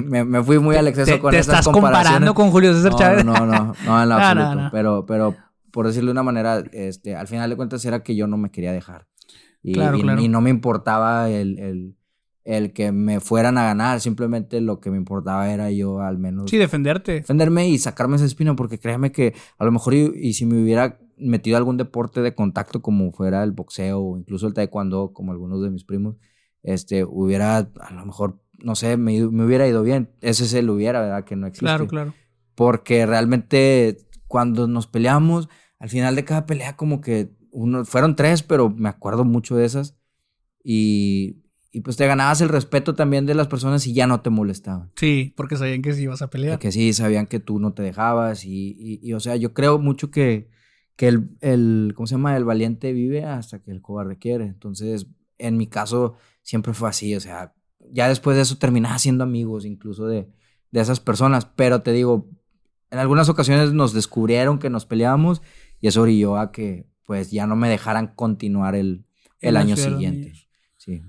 me fui muy al exceso con esas comparaciones. ¿Te estás comparando con Julio César Chávez? No, en lo absoluto. No. Pero por decirlo de una manera, al final de cuentas era que yo no me quería dejar. Y no me importaba el que me fueran a ganar, simplemente lo que me importaba era yo al menos... Sí, defenderme y sacarme esa espina, porque créeme que a lo mejor y si me hubiera metido algún deporte de contacto como fuera el boxeo o incluso el taekwondo, como algunos de mis primos, hubiera a lo mejor, no sé, me hubiera ido bien. Ese es el hubiera, ¿verdad? Que no existe. Claro. Porque realmente cuando nos peleamos, al final de cada pelea como que fueron 3, pero me acuerdo mucho de esas y pues te ganabas el respeto también de las personas y ya no te molestaban. Sí, porque sabían que sí ibas a pelear. Que sí, sabían que tú no te dejabas y o sea, yo creo mucho que el ¿cómo se llama? El valiente vive hasta que el cobarde quiere. Entonces, en mi caso, siempre fue así, o sea, ya después de eso terminaba siendo amigos incluso de esas personas, pero te digo, en algunas ocasiones nos descubrieron que nos peleábamos y eso orilló a que pues ya no me dejaran continuar el año siguiente. Sí.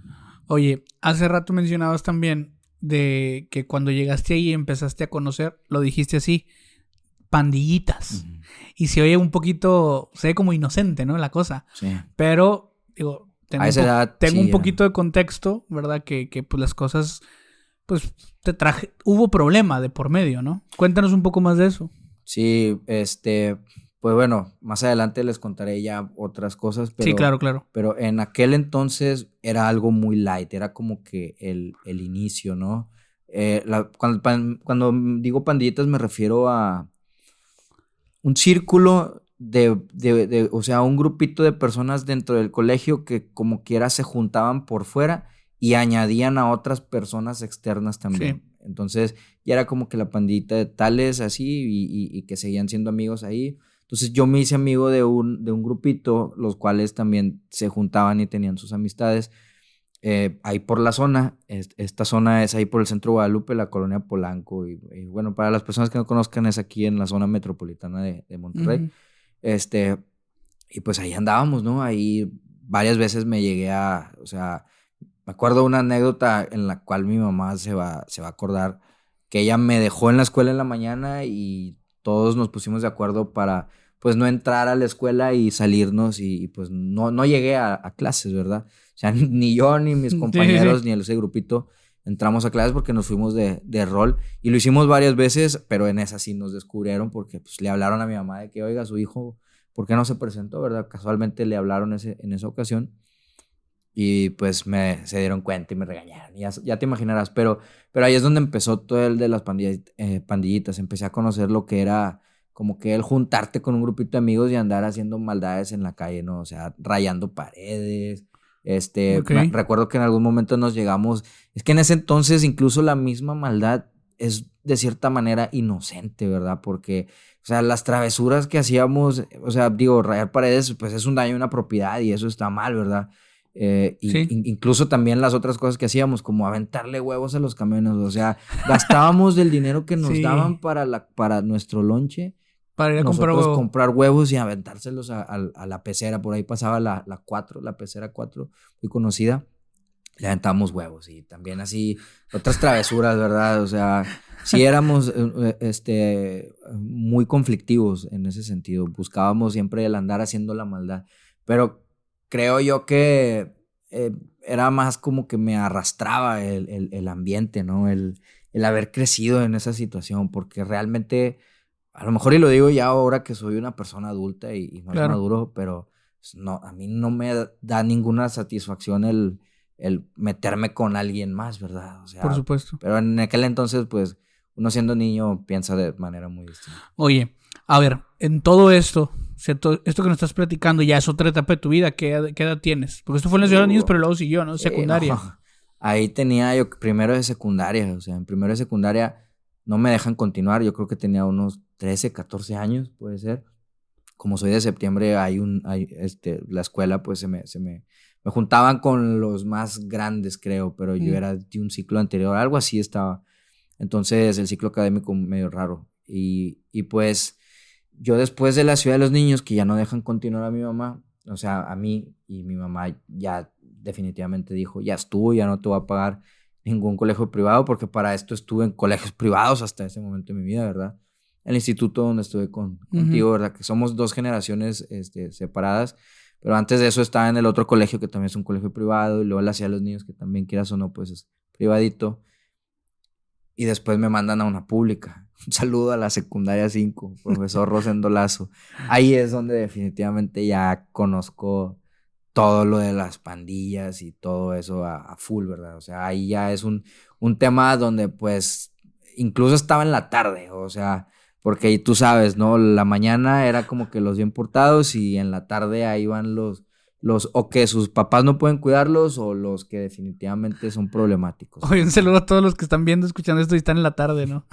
Oye, hace rato mencionabas también de que cuando llegaste ahí y empezaste a conocer, lo dijiste así, pandillitas. Uh-huh. Y se oye un poquito, se ve como inocente, ¿no? La cosa. Sí. Pero, digo, tengo un poquito de contexto, ¿verdad? Que pues las cosas, pues hubo problema de por medio, ¿no? Cuéntanos un poco más de eso. Sí, pues bueno, más adelante les contaré ya otras cosas. Pero, sí, claro. Pero en aquel entonces era algo muy light, era como que el inicio, ¿no? Cuando digo pandillitas me refiero a un círculo o sea, un grupito de personas dentro del colegio que como quiera se juntaban por fuera y añadían a otras personas externas también. Sí. Entonces ya era como que la pandillita de tales así y que seguían siendo amigos ahí. Entonces yo me hice amigo de un grupito, los cuales también se juntaban y tenían sus amistades ahí por la zona. Esta zona es ahí por el centro de Guadalupe, la colonia Polanco. Y bueno, para las personas que no conozcan, es aquí en la zona metropolitana de Monterrey. Uh-huh. Y pues ahí andábamos, ¿no? Ahí varias veces me llegué o sea, me acuerdo una anécdota en la cual mi mamá se va a acordar, que ella me dejó en la escuela en la mañana y todos nos pusimos de acuerdo para, pues, no entrar a la escuela y salirnos y pues, no llegué a clases, ¿verdad? O sea, ni yo, ni mis compañeros, ni ese grupito entramos a clases porque nos fuimos de rol y lo hicimos varias veces, pero en esa sí nos descubrieron porque, pues, le hablaron a mi mamá de que, oiga, su hijo, ¿por qué no se presentó, verdad? Casualmente le hablaron en esa ocasión y, pues, se dieron cuenta y me regañaron. Ya te imaginarás, pero ahí es donde empezó todo el de las pandillitas. Empecé a conocer lo que era como que el juntarte con un grupito de amigos y andar haciendo maldades en la calle, ¿no? O sea, rayando paredes. Okay. Recuerdo que en algún momento nos llegamos... Es que en ese entonces incluso la misma maldad es de cierta manera inocente, ¿verdad? Porque, o sea, las travesuras que hacíamos, o sea, digo, rayar paredes, pues es un daño a una propiedad y eso está mal, ¿verdad? Sí. Incluso también las otras cosas que hacíamos, como aventarle huevos a los camiones, o sea, gastábamos del dinero que nos daban Sí. para nuestro lonche, Para ir a comprar nosotros huevo. comprar huevos y aventárselos a la pecera. Por ahí pasaba la 4, la pecera 4, muy conocida. Le aventábamos huevos y también así otras travesuras, ¿verdad? O sea, sí éramos muy conflictivos en ese sentido. Buscábamos siempre el andar haciendo la maldad. Pero creo yo que era más como que me arrastraba el ambiente, ¿no? El haber crecido en esa situación, porque realmente, a lo mejor y lo digo ya ahora que soy una persona adulta y más Claro. maduro, pero pues, no, a mí no me da ninguna satisfacción el meterme con alguien más, ¿verdad? O Por sea, supuesto. pero en aquel entonces, pues, uno siendo niño piensa de manera muy distinta. Oye, a ver, en todo esto, ¿cierto? Esto que nos estás platicando ya es otra etapa de tu vida. ¿Qué edad tienes? Porque esto fue en la ciudad de niños, pero luego siguió, ¿no? No, Secundaria. ahí tenía yo primero de secundaria, o sea, en primero de secundaria no me dejan continuar, yo creo que tenía unos 13, 14 años, puede ser. Como soy de septiembre, la escuela, pues me juntaban con los más grandes, creo, pero yo Mm. era de un ciclo anterior, algo así estaba. Entonces, el ciclo académico medio raro. Y pues, yo después de la ciudad de los niños, que ya no dejan continuar a mi mamá, o sea, a mí, y mi mamá ya definitivamente dijo, ya estuvo, ya no te voy a pagar ningún colegio privado, porque para esto estuve en colegios privados hasta ese momento de mi vida, ¿verdad? El instituto donde estuve Ujú. contigo, ¿verdad? Que somos dos generaciones separadas, pero antes de eso estaba en el otro colegio que también es un colegio privado, y luego la ciudad de los niños, que también quieras o no, pues es privadito, y después me mandan a una pública. Un saludo a la secundaria 5, profesor Rosendo Lazo. Ahí es donde definitivamente ya conozco todo lo de las pandillas y todo eso a full, ¿verdad? O sea, ahí ya es un tema donde pues incluso estaba en la tarde, o sea, porque tú sabes, ¿no? La mañana era como que los bien portados y en la tarde ahí van los o que sus papás no pueden cuidarlos o los que definitivamente son problemáticos. Oye, un saludo a todos los que están viendo, escuchando esto y están en la tarde, ¿no?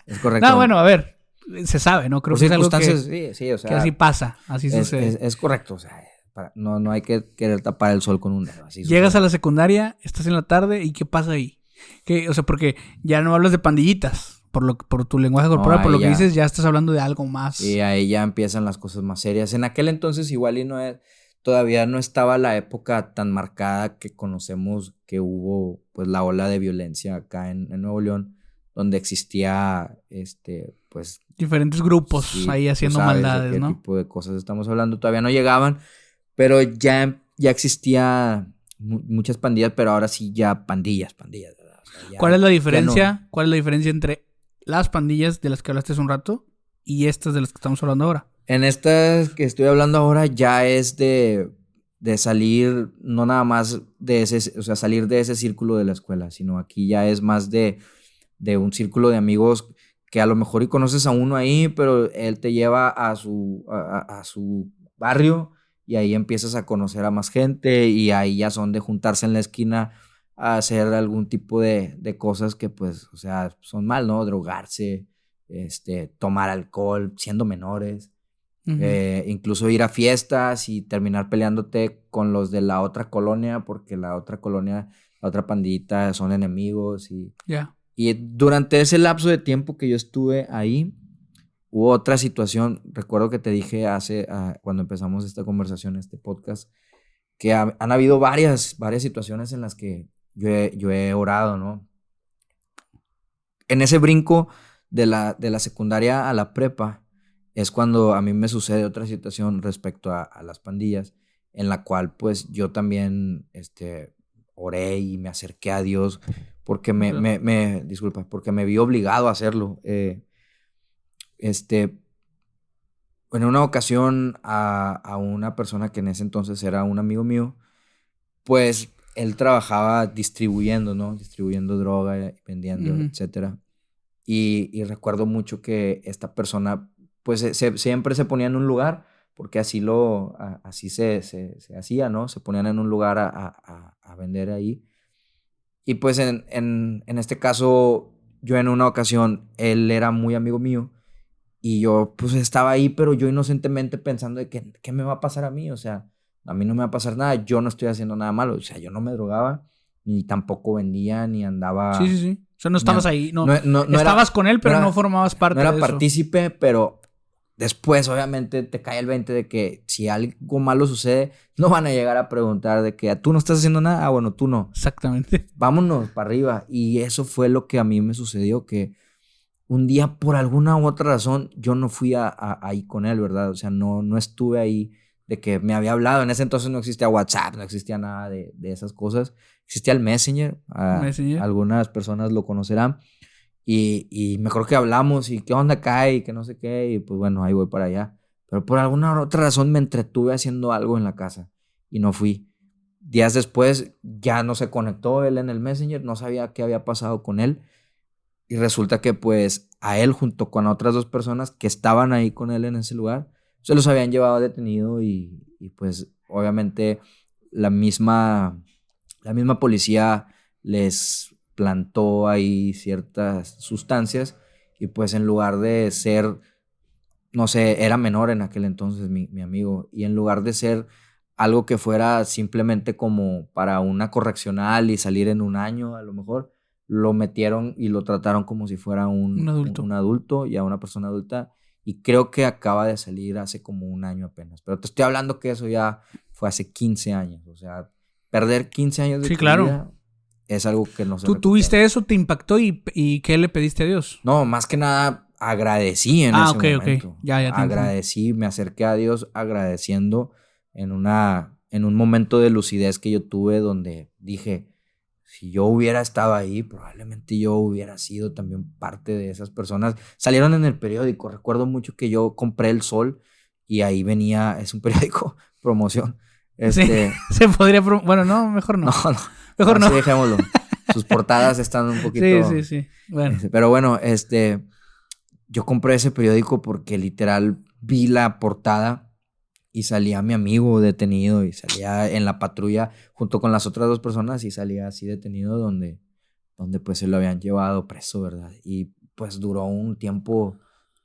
Es No, correcto. bueno, a ver, se sabe, ¿no? Creo Por que es algo circunstancias, sí, sí, o que así sea, pasa, así sucede. es correcto, o sea, no hay que querer tapar el sol con un dedo, así Llegas a sucede. la secundaria, estás en la tarde y ¿qué pasa ahí? O sea, porque ya no hablas de pandillitas, por tu lenguaje No, corporal, por ahí lo que ya, dices, ya estás hablando de algo sí, más. ahí ya empiezan las cosas más serias. En aquel entonces igual y todavía no estaba la época tan marcada que conocemos que hubo, pues, la ola de violencia acá en Nuevo León, donde existía, pues, Diferentes grupos sí, ahí tú haciendo sabes de maldades, qué ¿no? tipo de cosas estamos hablando. Todavía no llegaban, pero ya existía muchas pandillas, pero ahora sí ya pandillas, ¿verdad? O sea, ¿Cuál es la ya no. diferencia? ¿Cuál es la diferencia entre las pandillas de las que hablaste hace un rato y estas de las que estamos hablando ahora? En estas que estoy hablando ahora ya es de salir, no nada más de ese, o sea, salir de ese círculo de la escuela, sino aquí ya es más de un círculo de amigos que a lo mejor y conoces a uno ahí, pero él te lleva a su barrio y ahí empiezas a conocer a más gente y ahí ya son de juntarse en la esquina a hacer algún tipo de cosas que pues, o sea, son mal, ¿no? Drogarse, tomar alcohol siendo menores. Ujú. Incluso ir a fiestas y terminar peleándote con los de la otra colonia, porque la otra colonia, la otra pandillita son enemigos. Ya. Y durante ese lapso de tiempo que yo estuve ahí, hubo otra situación. Recuerdo que te dije cuando empezamos esta conversación, este podcast, que han habido varias situaciones en las que yo he orado, ¿no? En ese brinco de la secundaria a la prepa es cuando a mí me sucede otra situación respecto a las pandillas, en la cual pues yo también oré y me acerqué a Dios porque Ok. disculpa, porque me vi obligado a hacerlo. Este, en una ocasión a una persona que en ese entonces era un amigo mío, pues él trabajaba distribuyendo, ¿no? Distribuyendo droga, vendiendo, Ujú. etcétera. Y recuerdo mucho que esta persona, pues siempre se ponía en un lugar, porque así se hacía, ¿no? Se ponían en un lugar a vender ahí. Y pues en este caso, yo en una ocasión, él era muy amigo mío y yo pues estaba ahí, pero yo inocentemente pensando de que, ¿qué me va a pasar a mí? O sea, a mí no me va a pasar nada, yo no estoy haciendo nada malo, o sea, yo no me drogaba, ni tampoco vendía, ni Sí, sí, andaba... sí. O sea, no estabas ahí, no. No Estabas con él, no pero no formabas no parte era de eso. partícipe, pero después obviamente te cae el 20 de que si algo malo sucede, no van a llegar a preguntar de que tú no estás haciendo nada, bueno, tú no. Exactamente. Vámonos para arriba. Y eso fue lo que a mí me sucedió, que un día por alguna u otra razón yo no fui ahí con él, ¿verdad? O sea, no estuve ahí de que me había hablado. En ese entonces no existía WhatsApp, no existía nada de esas cosas. Existía el Messenger, Messenger. algunas personas lo conocerán. Y me acuerdo que hablamos y qué onda acá y que no sé qué. Y pues bueno, ahí voy para allá. Pero por alguna otra razón me entretuve haciendo algo en la casa y no fui. Días después ya no se conectó él en el Messenger, no sabía qué había pasado con él. Y resulta que pues a él junto con otras 2 personas que estaban ahí con él en ese lugar, se los habían llevado detenido y pues obviamente la misma, la misma policía les plantó ahí ciertas sustancias y pues en lugar de ser, no sé, era menor en aquel entonces mi amigo, y en lugar de ser algo que fuera simplemente como para una correccional y salir en un año, a lo mejor, lo metieron y lo trataron como si fuera Un adulto. un adulto, ya una persona adulta, y creo que acaba de salir hace como un año apenas. Pero te estoy hablando que eso ya fue hace 15 años, o sea, perder 15 años de Sí, tu claro. vida es algo que no se ¿Tú recupera. tuviste eso, te impactó y qué le pediste a Dios? No, más que nada agradecí en ese Ok. momento. Ya te entendí. Agradecí, me acerqué a Dios agradeciendo en un momento de lucidez que yo tuve donde dije, si yo hubiera estado ahí, probablemente yo hubiera sido también parte de esas personas. Salieron en el periódico, recuerdo mucho que yo compré El Sol y ahí venía, es un periódico, promoción. Sí, se podría... Bueno, no, mejor no. No, Mejor no. sí, dejémoslo. Sus portadas están un poquito... Sí. Bueno. Pero bueno, yo compré ese periódico porque literal vi la portada y salía mi amigo detenido y salía en la patrulla junto con las otras 2 personas y salía así detenido donde pues se lo habían llevado preso, ¿verdad? Y pues duró un tiempo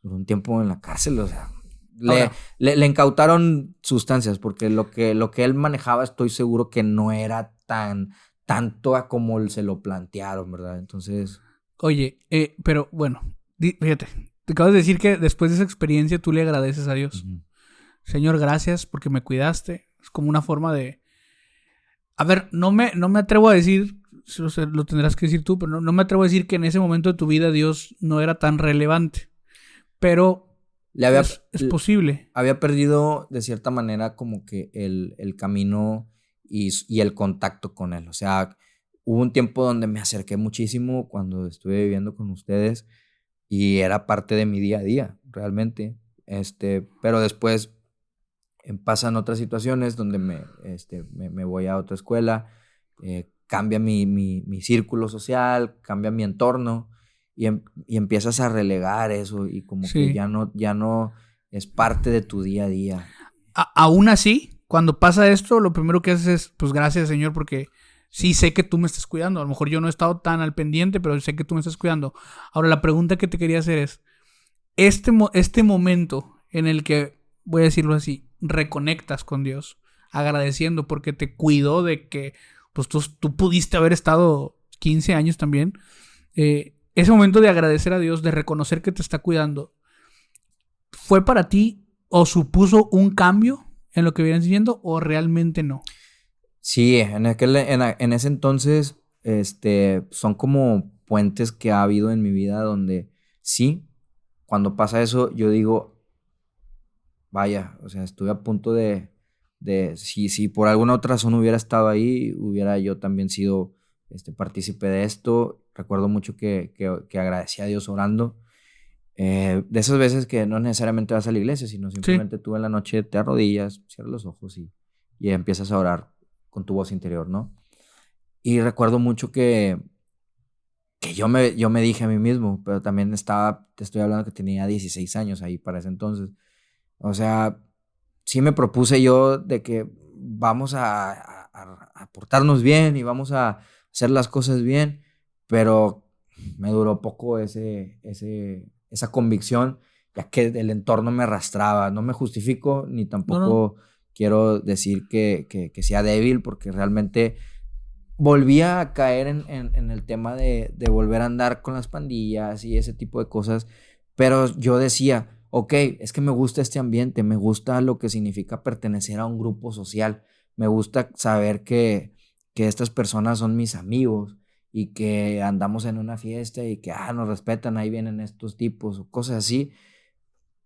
en la cárcel, o sea, Ahora, le incautaron sustancias porque lo que él manejaba estoy seguro que no era tanto a como se lo plantearon, ¿verdad? Entonces... oye, pero bueno, fíjate, te acabas de decir que después de esa experiencia tú le agradeces a Dios. Uh-huh. Señor, gracias porque me cuidaste. Es como una forma de... A ver, no me atrevo a decir, o sea, lo tendrás que decir tú, pero no me atrevo a decir que en ese momento de tu vida Dios no era tan relevante. Pero es posible. Había perdido de cierta manera como que el camino y el contacto con él. O sea, hubo un tiempo donde me acerqué muchísimo cuando estuve viviendo con ustedes y era parte de mi día a día, realmente. Pero después pasan otras situaciones donde me voy a otra escuela, cambia mi círculo social, cambia mi entorno y empiezas a relegar eso y como que Sí. ya no es parte de tu día a día. Aún así, cuando pasa esto, lo primero que haces es, pues gracias, Señor, porque sí sé que tú me estás cuidando. A lo mejor yo no he estado tan al pendiente, pero sé que tú me estás cuidando. Ahora, la pregunta que te quería hacer es, este momento en el que, voy a decirlo así, reconectas con Dios, agradeciendo porque te cuidó de que pues tú pudiste haber estado 15 años también. Ese momento de agradecer a Dios, de reconocer que te está cuidando, ¿fue para ti o supuso un cambio en lo que vienes viviendo o realmente no? Sí, en ese entonces, son como puentes que ha habido en mi vida donde sí, cuando pasa eso, yo digo, vaya, o sea, estuve a punto si por alguna otra razón hubiera estado ahí, hubiera yo también sido partícipe de esto. Recuerdo mucho que agradecí a Dios orando. De esas veces que no necesariamente vas a la iglesia, sino simplemente tú en la noche te arrodillas, cierras los ojos y empiezas a orar con tu voz interior, ¿no? Y recuerdo mucho que yo me dije a mí mismo, pero también te estoy hablando que tenía 16 años ahí para ese entonces. O sea, sí me propuse yo de que vamos a portarnos bien y vamos a hacer las cosas bien, pero me duró poco esa convicción, ya que el entorno me arrastraba. No me justifico ni tampoco quiero decir que sea débil, porque realmente volvía a caer en el tema de volver a andar con las pandillas y ese tipo de cosas. Pero yo decía, ok, es que me gusta este ambiente, me gusta lo que significa pertenecer a un grupo social, me gusta saber que estas personas son mis amigos y que andamos en una fiesta y que nos respetan, ahí vienen estos tipos o cosas así.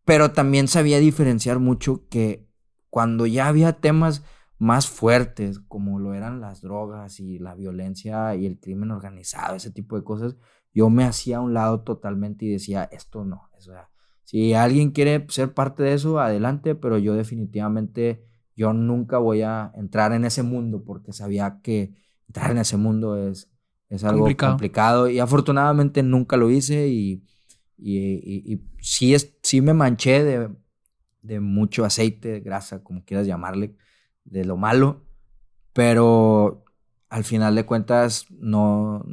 Pero también sabía diferenciar mucho que cuando ya había temas más fuertes, como lo eran las drogas y la violencia y el crimen organizado, ese tipo de cosas, yo me hacía a un lado totalmente y decía, esto no. O sea, si alguien quiere ser parte de eso, adelante, pero yo definitivamente, yo nunca voy a entrar en ese mundo, porque sabía que entrar en ese mundo es algo complicado y afortunadamente nunca lo hice y sí me manché de mucho aceite, grasa, como quieras llamarle, de lo malo, pero al final de cuentas no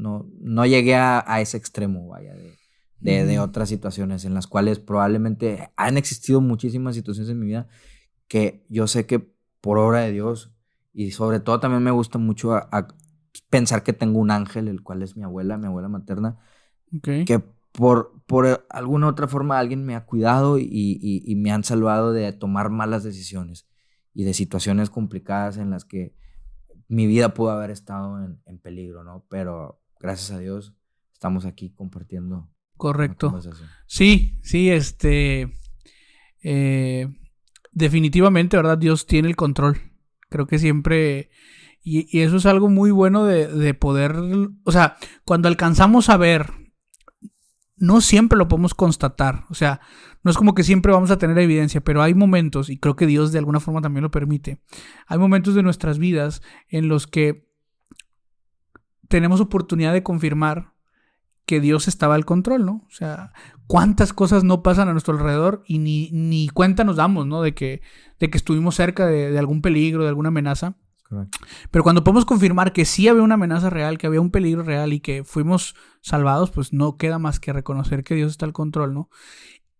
llegué a ese extremo, vaya, de otras situaciones en las cuales probablemente han existido muchísimas situaciones en mi vida que yo sé que por obra de Dios, y sobre todo también me gusta mucho a pensar que tengo un ángel, el cual es mi abuela materna, que por alguna otra forma alguien me ha cuidado y me han salvado de tomar malas decisiones y de situaciones complicadas en las que mi vida pudo haber estado en peligro, ¿no? Pero gracias a Dios estamos aquí compartiendo. Correcto. Sí, definitivamente, ¿verdad? Dios tiene el control. Creo que siempre... Y eso es algo muy bueno de poder... O sea, cuando alcanzamos a ver, no siempre lo podemos constatar. O sea, no es como que siempre vamos a tener evidencia, pero hay momentos, y creo que Dios de alguna forma también lo permite, hay momentos de nuestras vidas en los que tenemos oportunidad de confirmar que Dios estaba al control, ¿no? O sea, cuántas cosas no pasan a nuestro alrededor y ni cuenta nos damos, ¿no? De que estuvimos cerca de algún peligro, de alguna amenaza. Correcto. Pero cuando podemos confirmar que sí había una amenaza real, que había un peligro real y que fuimos salvados, pues no queda más que reconocer que Dios está al control, ¿no?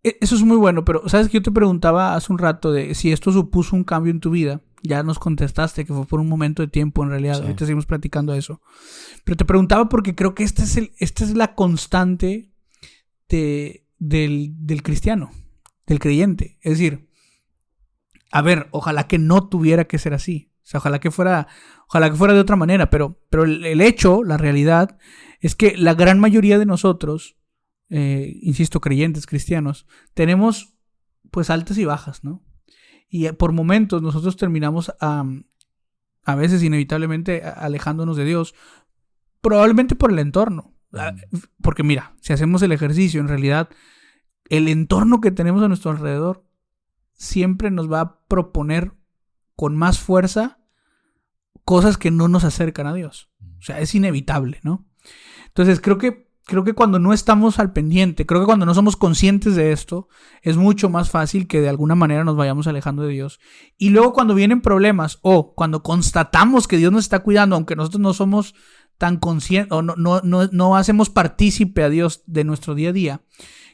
Eso es muy bueno, pero ¿sabes que yo te preguntaba hace un rato de si esto supuso un cambio en tu vida? Ya nos contestaste que fue por un momento de tiempo en realidad, sí. Ahorita seguimos platicando de eso. Pero te preguntaba porque creo que esta es la constante del cristiano, del creyente. Es decir, a ver, ojalá que no tuviera que ser así. O sea, ojalá que fuera de otra manera, pero el hecho, la realidad, es que la gran mayoría de nosotros, insisto, creyentes, cristianos, tenemos pues altas y bajas, ¿no? Y por momentos nosotros terminamos a veces inevitablemente alejándonos de Dios, probablemente por el entorno. Porque mira, si hacemos el ejercicio, en realidad, el entorno que tenemos a nuestro alrededor siempre nos va a proponer con más fuerza cosas que no nos acercan a Dios. O sea, es inevitable, ¿no? Entonces, creo que cuando no estamos al pendiente, creo que cuando no somos conscientes de esto, es mucho más fácil que de alguna manera nos vayamos alejando de Dios. Y luego cuando vienen problemas o cuando constatamos que Dios nos está cuidando, aunque nosotros no somos tan conscientes o no hacemos partícipe a Dios de nuestro día a día,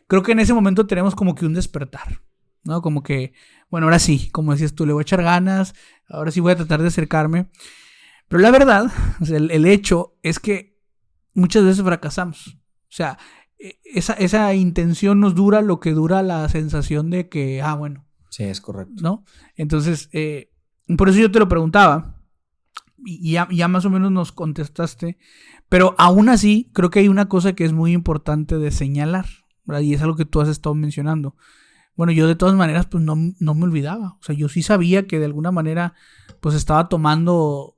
creo que en ese momento tenemos como que un despertar, ¿no? Como que, bueno, ahora sí, como decías tú, le voy a echar ganas, ahora sí voy a tratar de acercarme. Pero la verdad, o sea, el hecho es que muchas veces fracasamos. O sea, esa intención nos dura lo que dura la sensación de que, bueno. Sí, es correcto. ¿No? Entonces, por eso yo te lo preguntaba. Y ya más o menos nos contestaste. Pero aún así, creo que hay una cosa que es muy importante de señalar, ¿verdad? Y es algo que tú has estado mencionando. Bueno, yo de todas maneras, pues no me olvidaba. O sea, yo sí sabía que de alguna manera, pues estaba tomando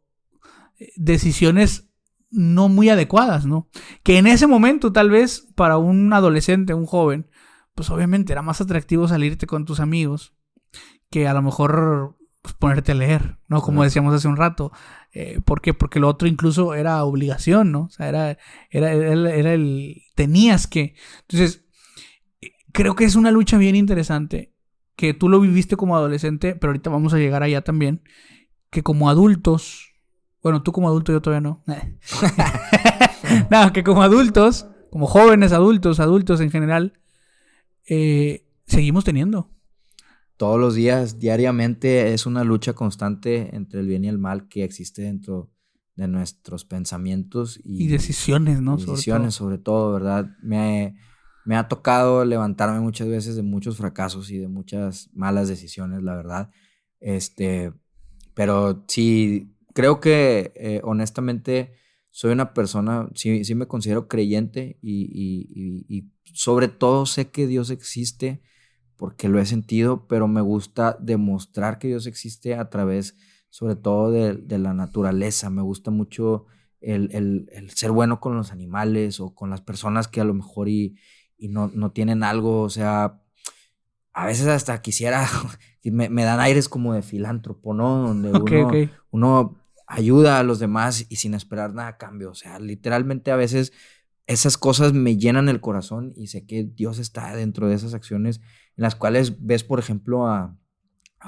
decisiones no muy adecuadas, ¿no? Que en ese momento, tal vez, para un adolescente, un joven, pues obviamente era más atractivo salirte con tus amigos que a lo mejor pues, ponerte a leer, ¿no? Como decíamos hace un rato. ¿Por qué? Porque lo otro incluso era obligación, ¿no? O sea, era el... tenías que... Entonces, creo que es una lucha bien interesante, que tú lo viviste como adolescente, pero ahorita vamos a llegar allá también, que como adultos... Bueno, tú como adulto, yo todavía no. No, que como adultos como jóvenes, adultos en general, seguimos teniendo. Todos los días, diariamente, es una lucha constante entre el bien y el mal que existe dentro de nuestros pensamientos y decisiones, ¿no? Decisiones, sobre todo, ¿verdad? Me ha tocado levantarme muchas veces de muchos fracasos y de muchas malas decisiones, la verdad. Pero sí, creo que honestamente soy una persona, sí me considero creyente y sobre todo sé que Dios existe porque lo he sentido, pero me gusta demostrar que Dios existe a través, sobre todo, de la naturaleza. Me gusta mucho el ser bueno con los animales o con las personas que a lo mejor y no tienen algo, o sea, a veces hasta quisiera, me dan aires como de filántropo, ¿no? Donde uno ayuda a los demás y sin esperar nada a cambio, o sea, literalmente a veces esas cosas me llenan el corazón y sé que Dios está dentro de esas acciones en las cuales ves, por ejemplo, a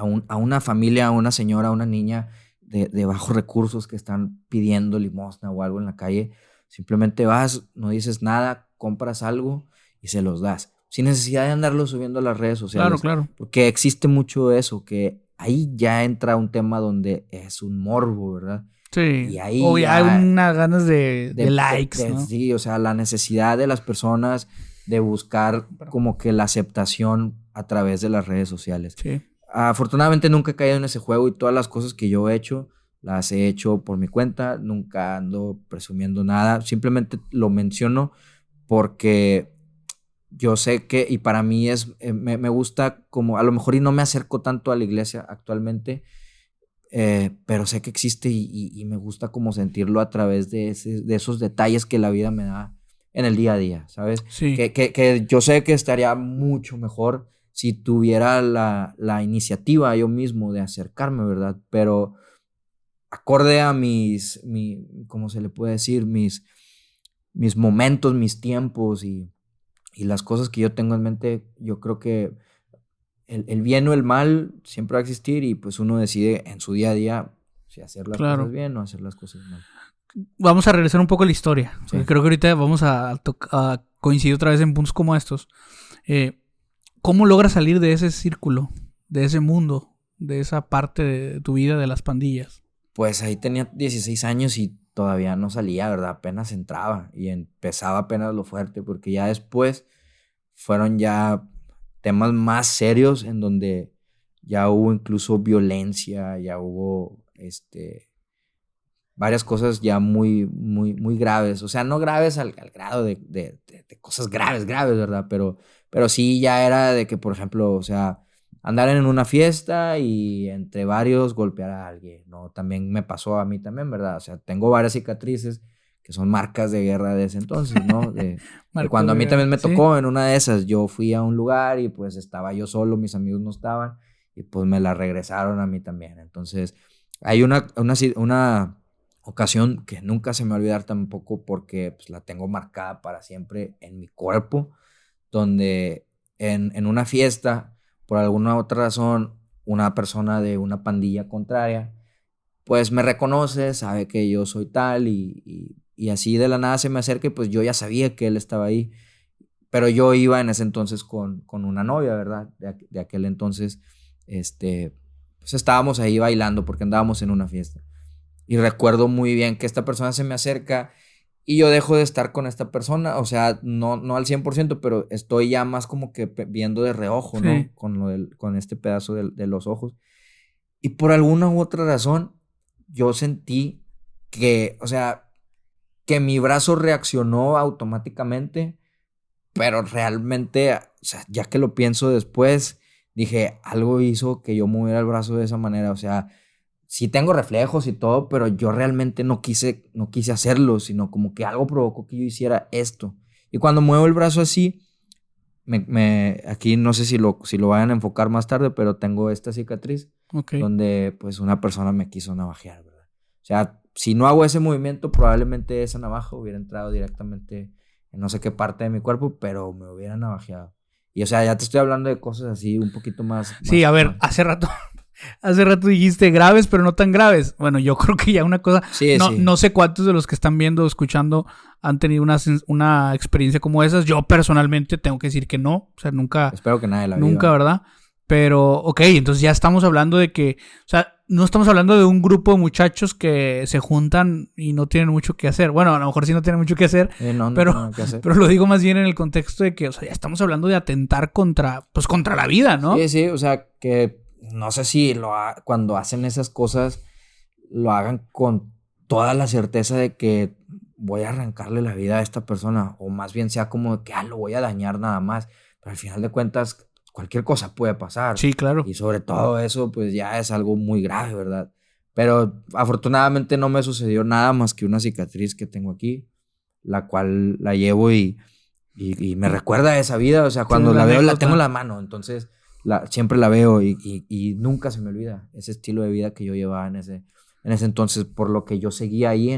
una familia, a una señora, a una niña de bajos recursos que están pidiendo limosna o algo en la calle. Simplemente vas, no dices nada, compras algo y se los das, sin necesidad de andarlo subiendo a las redes sociales. Claro. Porque existe mucho eso, que ahí ya entra un tema donde es un morbo, ¿verdad? Sí, y ahí o ya hay unas ganas de likes, ¿no? Sí, o sea, la necesidad de las personas de buscar como que la aceptación a través de las redes sociales. Sí. Afortunadamente nunca he caído en ese juego y todas las cosas que yo he hecho, las he hecho por mi cuenta, nunca ando presumiendo nada, simplemente lo menciono porque yo sé que, y para mí me gusta como, a lo mejor y no me acerco tanto a la iglesia actualmente, pero sé que existe y me gusta como sentirlo a través de esos detalles que la vida me da en el día a día, ¿sabes? Sí. Que yo sé que estaría mucho mejor si tuviera la iniciativa yo mismo de acercarme, ¿verdad? Pero acorde a ¿cómo se le puede decir? Mis momentos, mis tiempos y las cosas que yo tengo en mente, yo creo que el bien o el mal siempre va a existir y pues uno decide en su día a día si hacer las cosas bien o hacer las cosas mal. Vamos a regresar un poco a la historia. Sí. Creo que ahorita vamos a coincidir otra vez en puntos como estos. ¿Cómo logras salir de ese círculo, de ese mundo, de esa parte de tu vida de las pandillas? Pues ahí tenía 16 años y todavía no salía, ¿verdad? Apenas entraba y empezaba apenas lo fuerte porque ya después fueron ya temas más serios en donde ya hubo incluso violencia, ya hubo varias cosas ya muy, muy, muy graves. O sea, no graves al grado de cosas graves, ¿verdad? Pero sí ya era de que, por ejemplo, o sea, andar en una fiesta y entre varios golpear a alguien, ¿no? También me pasó a mí también, ¿verdad? O sea, tengo varias cicatrices que son marcas de guerra de ese entonces, ¿no? De cuando a mí también me tocó, ¿sí? En una de esas, yo fui a un lugar y pues estaba yo solo, mis amigos no estaban y pues me la regresaron a mí también. Entonces, hay una ocasión que nunca se me va a olvidar tampoco porque pues, la tengo marcada para siempre en mi cuerpo, donde en una fiesta, por alguna otra razón, una persona de una pandilla contraria, pues me reconoce, sabe que yo soy tal y así de la nada se me acerca y pues yo ya sabía que él estaba ahí, pero yo iba en ese entonces con una novia, ¿verdad? De aquel entonces, pues estábamos ahí bailando porque andábamos en una fiesta. Y recuerdo muy bien que esta persona se me acerca y yo dejo de estar con esta persona, o sea, no al 100%, pero estoy ya más como que viendo de reojo, ¿no? Sí. Con este pedazo de los ojos. Y por alguna u otra razón, yo sentí que, o sea, que mi brazo reaccionó automáticamente, pero realmente, o sea, ya que lo pienso después, dije, algo hizo que yo moviera el brazo de esa manera, o sea, sí tengo reflejos y todo, pero yo realmente no quise hacerlo, sino como que algo provocó que yo hiciera esto. Y cuando muevo el brazo así, aquí no sé si lo vayan a enfocar más tarde, pero tengo esta cicatriz, okay, donde pues una persona me quiso navajear, ¿verdad? O sea, si no hago ese movimiento, probablemente esa navaja hubiera entrado directamente en no sé qué parte de mi cuerpo, pero me hubiera navajeado. Y o sea, ya te estoy hablando de cosas así un poquito más... Sí, a ver, hace rato Hace rato dijiste graves, pero no tan graves. Bueno, yo creo que ya una cosa... Sí. No sé cuántos de los que están viendo o escuchando han tenido una experiencia como esas. Yo personalmente tengo que decir que no. O sea, nunca... Espero que nadie la Nunca, viva. ¿verdad? Pero, ok, entonces ya estamos hablando de que... O sea, no estamos hablando de un grupo de muchachos que se juntan y no tienen mucho que hacer. Bueno, a lo mejor sí no tienen mucho que hacer. No pero, tengo que hacer. pero lo digo más bien en el contexto de que, o sea, ya estamos hablando de atentar contra la vida, ¿no? Sí, o sea, que no sé si cuando hacen esas cosas lo hagan con toda la certeza de que voy a arrancarle la vida a esta persona, o más bien sea como de que lo voy a dañar nada más, pero al final de cuentas cualquier cosa puede pasar. Sí, claro. Y sobre todo eso pues ya es algo muy grave, ¿verdad? Pero afortunadamente no me sucedió nada más que una cicatriz que tengo aquí, la cual la llevo y me recuerda a esa vida. O sea, cuando la veo la tengo en la mano, entonces siempre la veo y nunca se me olvida ese estilo de vida que yo llevaba en ese entonces, por lo que yo seguía ahí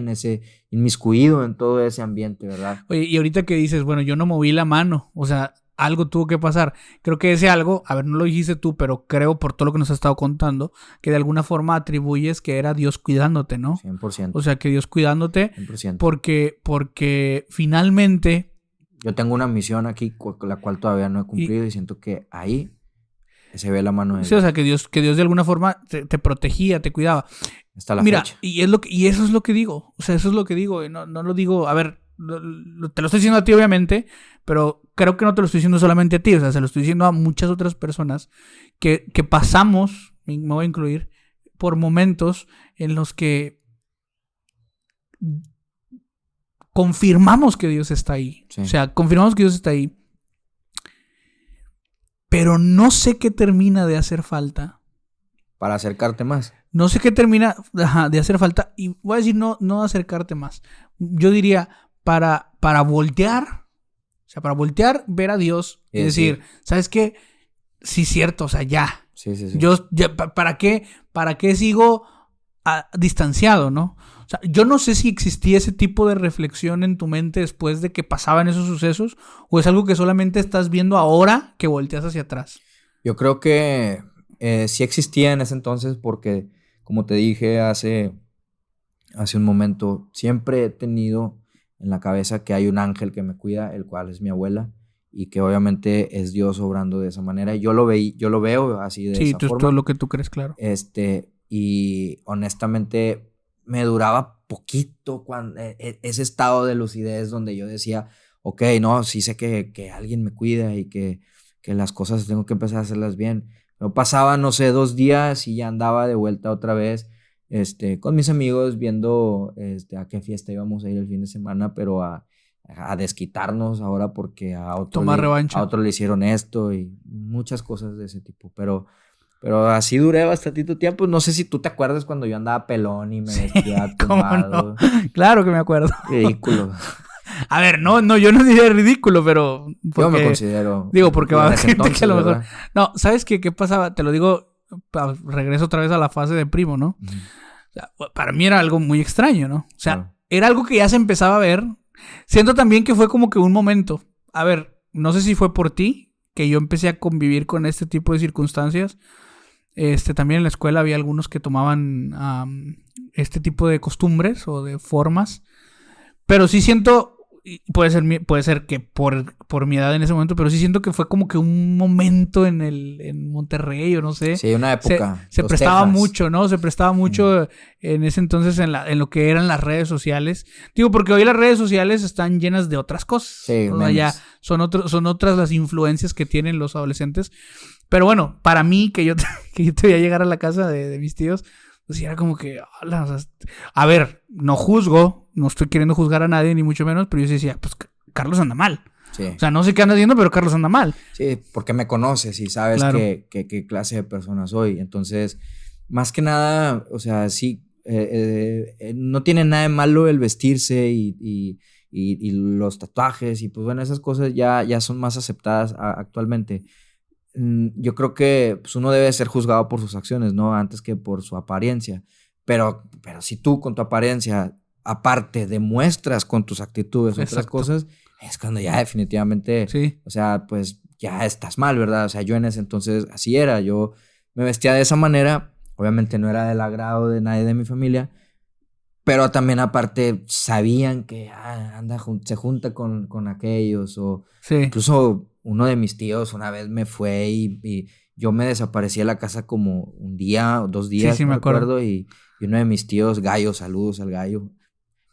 inmiscuido en todo ese ambiente, ¿verdad? Oye, y ahorita que dices, bueno, yo no moví la mano, o sea, algo tuvo que pasar. Creo que ese algo, a ver, no lo dijiste tú, pero creo por todo lo que nos has estado contando, que de alguna forma atribuyes que era Dios cuidándote, ¿no? 100%. O sea, que Dios cuidándote 100%. Porque finalmente... Yo tengo una misión aquí, la cual todavía no he cumplido y siento que ahí se ve la mano de Dios. Sí, o sea, que Dios de alguna forma te protegía, te cuidaba. Hasta la fecha. Y eso es lo que digo. O sea, eso es lo que digo. No lo digo, a ver, te lo estoy diciendo a ti, obviamente, pero creo que no te lo estoy diciendo solamente a ti. O sea, se lo estoy diciendo a muchas otras personas que pasamos, me voy a incluir, por momentos en los que confirmamos que Dios está ahí. Sí. O sea, confirmamos que Dios está ahí. Pero no sé qué termina de hacer falta. Para acercarte más. No sé qué termina de hacer falta. Y voy a decir no acercarte más. Yo diría para voltear. O sea, para voltear, ver a Dios y decir, ¿sabes qué? Sí, cierto, o sea, ya. Sí. Yo, ya, ¿para qué sigo distanciado, no? O sea, yo no sé si existía ese tipo de reflexión en tu mente después de que pasaban esos sucesos, o es algo que solamente estás viendo ahora que volteas hacia atrás. Yo creo que sí existía en ese entonces porque, como te dije hace un momento, siempre he tenido en la cabeza que hay un ángel que me cuida, el cual es mi abuela, y que obviamente es Dios obrando de esa manera. Yo lo veo así de esa forma. Sí, todo lo que tú crees, claro. Y honestamente me duraba poquito ese estado de lucidez donde yo decía, ok, no, sí sé que alguien me cuida y que las cosas tengo que empezar a hacerlas bien. Pero pasaba, no sé, 2 días y ya andaba de vuelta otra vez con mis amigos viendo a qué fiesta íbamos a ir el fin de semana, pero a desquitarnos ahora porque a otro le hicieron esto y muchas cosas de ese tipo. Pero así duré bastante tiempo. No sé si tú te acuerdas cuando yo andaba pelón y me vestía tumbado. No? Claro que me acuerdo. Ridículo. A ver, no, yo no diría ridículo, pero... Yo me considero... Digo, porque va a haber gente que a lo mejor... ¿Verdad? No, ¿sabes qué pasaba? Te lo digo, regreso otra vez a la fase de primo, ¿no? Uh-huh. O sea, para mí era algo muy extraño, ¿no? O sea, Era algo que ya se empezaba a ver. Siento también que fue como que un momento. A ver, no sé si fue por ti que yo empecé a convivir con este tipo de circunstancias. También en la escuela había algunos que tomaban este tipo de costumbres o de formas. Pero sí siento, puede ser que por mi edad en ese momento, pero sí siento que fue como que un momento en Monterrey, o no sé. Sí, una época. Se prestaba mucho, ¿no? Se prestaba mucho en ese entonces en lo que eran las redes sociales. Digo, porque hoy las redes sociales están llenas de otras cosas. Sí, o sea, ya son otras las influencias que tienen los adolescentes. Pero bueno, para mí, que yo te voy a llegar a la casa de mis tíos, pues era como que, hola, o sea, a ver, no juzgo, no estoy queriendo juzgar a nadie, ni mucho menos, pero yo decía, pues Carlos anda mal. Sí. O sea, no sé qué anda haciendo, pero Carlos anda mal. Sí, porque me conoces y sabes claro. qué clase de persona soy. Entonces, más que nada, o sea, sí, no tiene nada de malo el vestirse y los tatuajes y pues bueno, esas cosas ya son más aceptadas actualmente. Yo creo que pues, uno debe ser juzgado por sus acciones, ¿no? Antes que por su apariencia. Pero si tú con tu apariencia, aparte, demuestras con tus actitudes otras cosas, es cuando ya definitivamente, sí. O sea, pues ya estás mal, ¿verdad? O sea, yo en ese entonces así era. Yo me vestía de esa manera. Obviamente no era del agrado de nadie de mi familia, pero también aparte sabían que se junta con aquellos, o Sí. incluso uno de mis tíos una vez me fue y yo me desaparecí de la casa como un día o 2 días, Sí, no me acuerdo. recuerdo, y uno de mis tíos, Gallo, saludos al Gallo,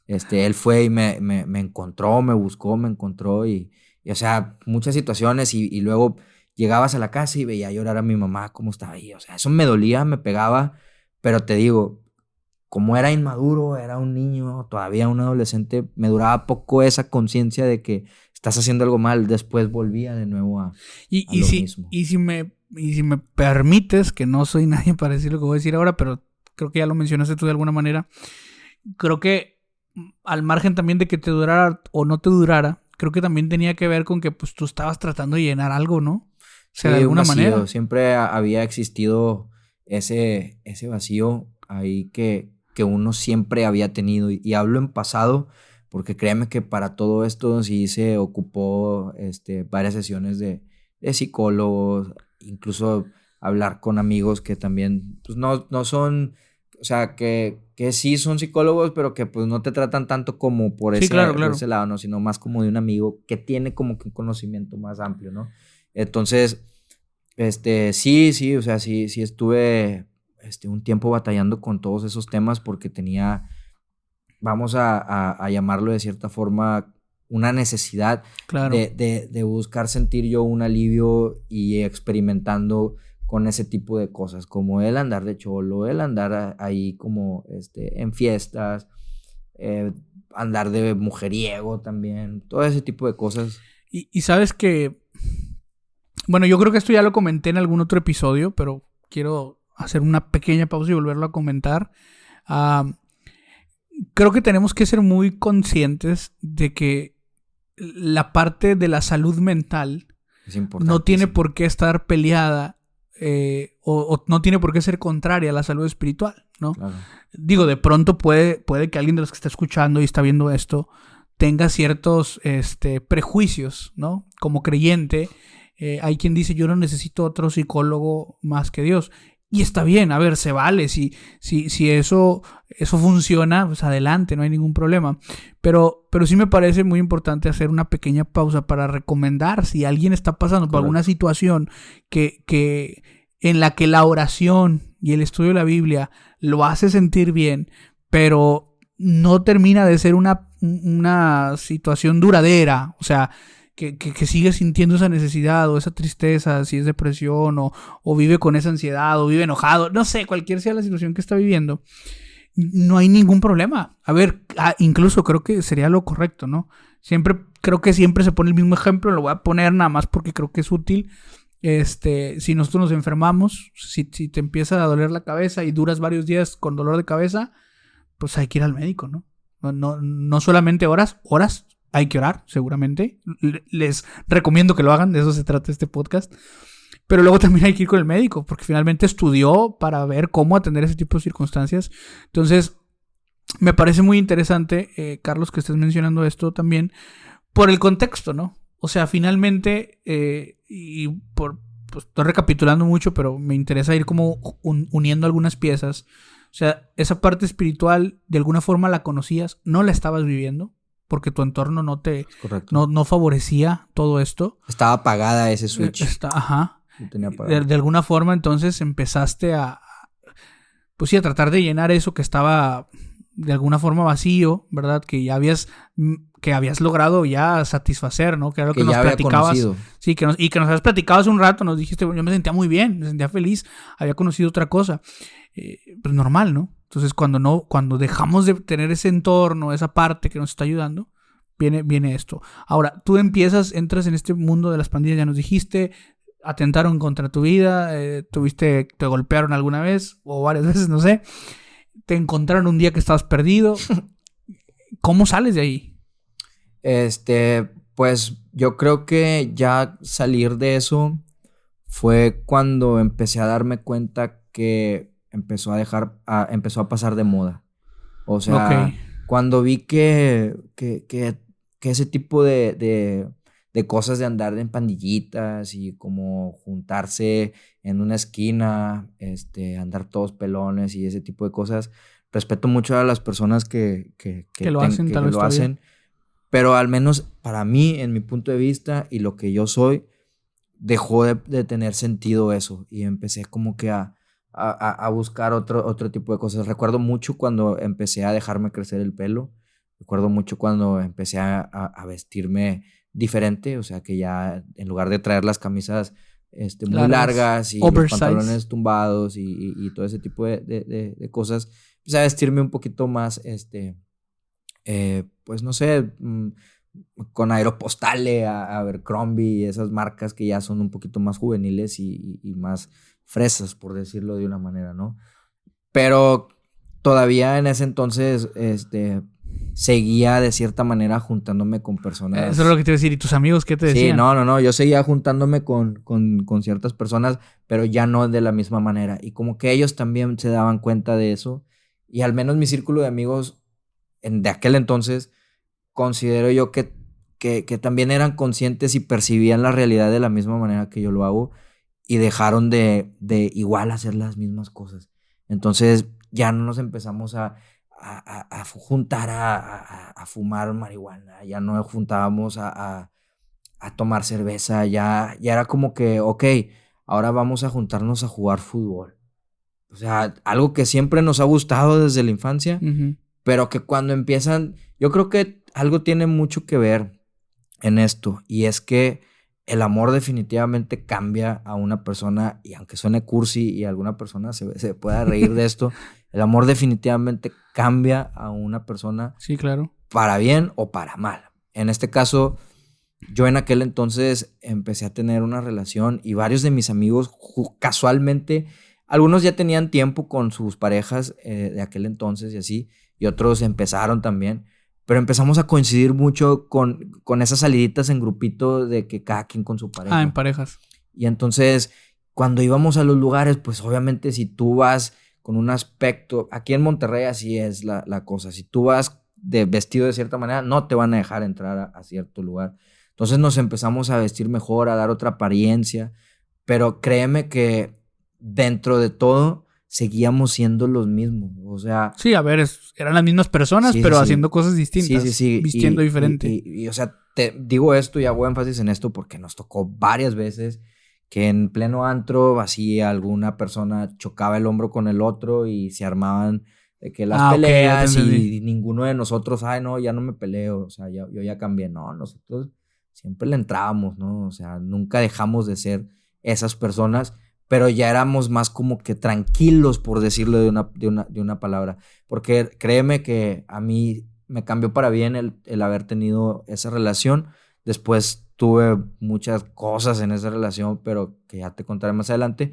él fue y me encontró, me buscó, me encontró o sea, muchas situaciones y luego llegabas a la casa y veía llorar a mi mamá cómo estaba ahí, o sea, eso me dolía, me pegaba, pero te digo, como era inmaduro, era un niño, todavía un adolescente, me duraba poco esa conciencia de que estás haciendo algo mal, después volvía de nuevo a lo mismo. Y si me permites, que no soy nadie para decir lo que voy a decir ahora, pero creo que ya lo mencionaste tú de alguna manera, creo que al margen también de que te durara o no te durara, creo que también tenía que ver con que pues tú estabas tratando de llenar algo, ¿no? O sea, de Sí, un alguna vacío, manera. siempre había existido ese vacío ahí que uno siempre había tenido, y hablo en pasado porque créeme que para todo esto sí se ocupó varias sesiones de psicólogos, incluso hablar con amigos que también pues no son, o sea, que sí son psicólogos, pero que pues no te tratan tanto como Sí, claro, por claro. ese lado, ¿no? Sino más como de un amigo que tiene como que un conocimiento más amplio, ¿no? Entonces, sí, o sea, sí estuve, un tiempo batallando con todos esos temas porque tenía, vamos a llamarlo de cierta forma, una necesidad Claro. de buscar sentir yo un alivio y experimentando con ese tipo de cosas, como el andar de cholo, el andar ahí como, en fiestas, eh, andar de mujeriego también, todo ese tipo de cosas. Y sabes que, bueno, yo creo que esto ya lo comenté en algún otro episodio, pero quiero hacer una pequeña pausa y volverlo a comentar. Ah, creo que tenemos que ser muy conscientes de que la parte de la salud mental Es no tiene importantísimo. por qué estar peleada o no tiene por qué ser contraria a la salud espiritual, ¿no? Claro. Digo, de pronto puede que alguien de los que está escuchando y está viendo esto tenga ciertos prejuicios, ¿no? Como creyente, hay quien dice, yo no necesito otro psicólogo más que Dios. Y está bien, a ver, se vale. Si eso funciona, pues adelante, no hay ningún problema. Pero sí me parece muy importante hacer una pequeña pausa para recomendar si alguien está pasando por alguna Correcto. situación en la que la oración y el estudio de la Biblia lo hace sentir bien, pero no termina de ser una situación duradera. O sea, que sigue sintiendo esa necesidad o esa tristeza, si es depresión o vive con esa ansiedad o vive enojado, no sé, cualquier sea la situación que está viviendo, no hay ningún problema. A ver, incluso creo que sería lo correcto, ¿no? Creo que siempre se pone el mismo ejemplo, lo voy a poner nada más porque creo que es útil. Si nosotros nos enfermamos, si te empieza a doler la cabeza y duras varios días con dolor de cabeza, pues hay que ir al médico, ¿no? No solamente horas, hay que orar, seguramente. Les recomiendo que lo hagan, de eso se trata este podcast. Pero luego también hay que ir con el médico, porque finalmente estudió para ver cómo atender ese tipo de circunstancias. Entonces, me parece muy interesante, Carlos, que estés mencionando esto también, por el contexto, ¿no? O sea, finalmente, pues estoy recapitulando mucho, pero me interesa ir como uniendo algunas piezas. O sea, esa parte espiritual, de alguna forma la conocías, no la estabas viviendo, porque tu entorno Correcto. no favorecía todo esto. Estaba apagada ese switch. Ajá. Lo tenía apagado. De alguna forma, entonces empezaste pues sí, a tratar de llenar eso que estaba de alguna forma vacío, ¿verdad? Que habías logrado ya satisfacer, ¿no? Que era lo que nos ya había platicabas. conocido. Sí, que nos habías platicado hace un rato, nos dijiste, yo me sentía muy bien, me sentía feliz, había conocido otra cosa. Pues normal, ¿no? Entonces cuando dejamos de tener ese entorno, esa parte que nos está ayudando, viene esto. Ahora, tú entras en este mundo de las pandillas, ya nos dijiste, atentaron contra tu vida, te golpearon alguna vez o varias veces, no sé, te encontraron un día que estabas perdido. ¿Cómo sales de ahí? Pues yo creo que ya salir de eso fue cuando empecé a darme cuenta que empezó a pasar de moda. O sea, Ok. cuando vi que ese tipo de de cosas de andar en pandillitas y como juntarse en una esquina, andar todos pelones y ese tipo de cosas. Respeto mucho a las personas que lo hacen, tal vez lo hacen, pero al menos para mí, en mi punto de vista y lo que yo soy, dejó de tener sentido eso y empecé como que a buscar otro tipo de cosas. Recuerdo mucho cuando empecé a dejarme crecer el pelo. Recuerdo mucho cuando empecé a vestirme diferente, o sea que ya en lugar de traer las camisas muy largas y los pantalones tumbados y todo ese tipo de cosas, empecé a vestirme un poquito más, pues no sé, con Aeropostale, a Abercrombie y esas marcas que ya son un poquito más juveniles y más fresas, por decirlo de una manera, ¿no? Pero todavía en ese entonces, seguía de cierta manera juntándome con personas. Eso es lo que te iba a decir. ¿Y tus amigos qué te decían? Sí, no. Yo seguía juntándome con ciertas personas, pero ya no de la misma manera. Y como que ellos también se daban cuenta de eso. Y al menos mi círculo de amigos de aquel entonces, considero yo que también eran conscientes y percibían la realidad de la misma manera que yo lo hago. Y dejaron de igual hacer las mismas cosas. Entonces ya no nos empezamos a juntar a fumar marihuana, ya no juntábamos a tomar cerveza, ya era como que, ok, ahora vamos a juntarnos a jugar fútbol. O sea, algo que siempre nos ha gustado desde la infancia, pero que cuando empiezan, yo creo que algo tiene mucho que ver en esto, y es que el amor definitivamente cambia a una persona, y aunque suene cursi y alguna persona se pueda reír de esto, el amor definitivamente cambia a una persona. Sí, claro. Para bien o para mal. En este caso, yo en aquel entonces empecé a tener una relación y varios de mis amigos casualmente, algunos ya tenían tiempo con sus parejas de aquel entonces y así, y otros empezaron también. Pero empezamos a coincidir mucho con esas saliditas en grupito de que cada quien con su pareja. En parejas. Y entonces, cuando íbamos a los lugares, pues obviamente si tú vas con un aspecto, aquí en Monterrey así es la cosa, si tú vas vestido de cierta manera, no te van a dejar entrar a cierto lugar. Entonces nos empezamos a vestir mejor, a dar otra apariencia, pero créeme que dentro de todo seguíamos siendo los mismos, o sea... Sí, a ver, eran las mismas personas, pero haciendo cosas distintas. Sí. Vistiendo diferente. Y, o sea, te digo esto y hago énfasis en esto porque nos tocó varias veces que en pleno antro, así alguna persona chocaba el hombro con el otro y se armaban de que las peleas y ninguno de nosotros, ay, no, ya no me peleo, o sea, yo ya cambié. No, nosotros siempre le entrábamos, ¿no? O sea, nunca dejamos de ser esas personas, pero ya éramos más como que tranquilos, por decirlo de una palabra. Porque créeme que a mí me cambió para bien el haber tenido esa relación. Después tuve muchas cosas en esa relación, pero que ya te contaré más adelante.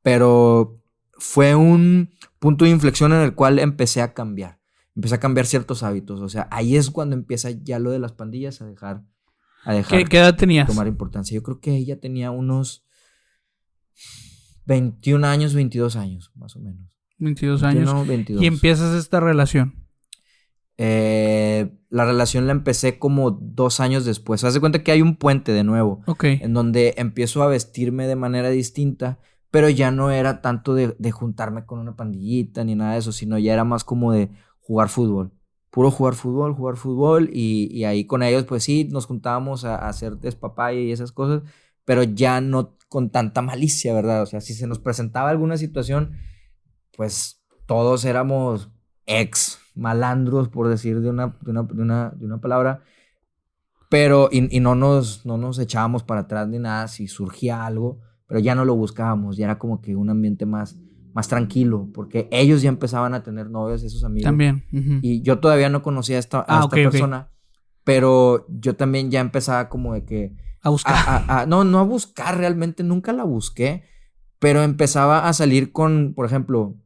Pero fue un punto de inflexión en el cual empecé a cambiar. Empecé a cambiar ciertos hábitos. O sea, ahí es cuando empieza ya lo de las pandillas a dejar ¿Qué edad tenías? Tomar importancia. Yo creo que ella tenía unos 21 años, 22 años, más o menos. 22 años. 22. Y empiezas esta relación. La relación la empecé como 2 años después. Haz de cuenta que hay un puente de nuevo. Ok. En donde empiezo a vestirme de manera distinta, pero ya no era tanto de juntarme con una pandillita ni nada de eso, sino ya era más como de jugar fútbol. Puro jugar fútbol y ahí con ellos pues sí nos juntábamos a hacer despapalle y esas cosas, pero ya no con tanta malicia, ¿verdad? O sea, si se nos presentaba alguna situación, pues todos éramos ex malandros, por decir de una palabra, pero y no nos echábamos para atrás ni nada si surgía algo, pero ya no lo buscábamos, ya era como que un ambiente más tranquilo, porque ellos ya empezaban a tener novios, esos amigos. También. Y yo todavía no conocía a esta persona, pero yo también ya empezaba como de que... A buscar. No a buscar realmente, nunca la busqué, pero empezaba a salir con, por ejemplo,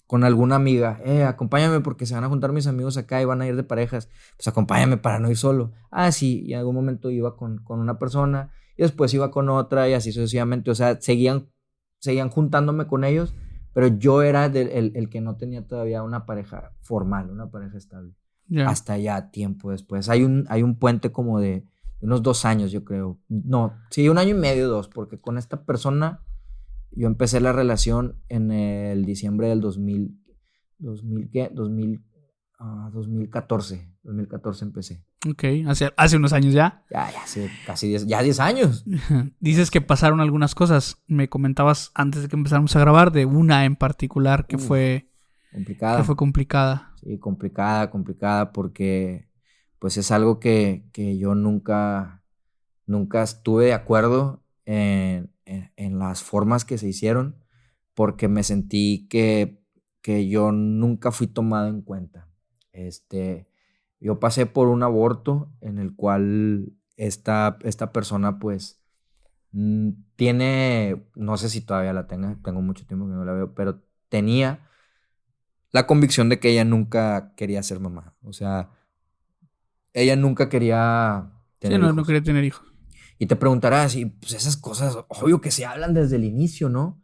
con alguna amiga. Acompáñame porque se van a juntar mis amigos acá y van a ir de parejas. Pues acompáñame para no ir solo. Sí, y en algún momento iba con una persona y después iba con otra y así sucesivamente. O sea, seguían juntándome con ellos, pero yo era el que no tenía todavía una pareja formal, una pareja estable. Yeah. Hasta ya tiempo después. Hay un puente como de unos 2 años, yo creo. No, sí, 1 año y medio, 2, porque con esta persona yo empecé la relación en el diciembre del 2000, ¿qué? 2014 empecé. Ok, hace unos años ya. Ya hace casi 10 años. Dices que pasaron algunas cosas. Me comentabas antes de que empezáramos a grabar de una en particular que fue complicada. Que fue complicada. Sí, complicada porque pues es algo que yo nunca estuve de acuerdo en las formas que se hicieron, porque me sentí que yo nunca fui tomado en cuenta. Yo pasé por un aborto en el cual esta persona pues tiene, no sé si todavía la tengo mucho tiempo que no la veo, pero tenía la convicción de que ella nunca quería ser mamá. O sea, ella nunca quería tener hijos. No quería tener hijos. Y te preguntarás, y pues esas cosas, obvio que se hablan desde el inicio, ¿no?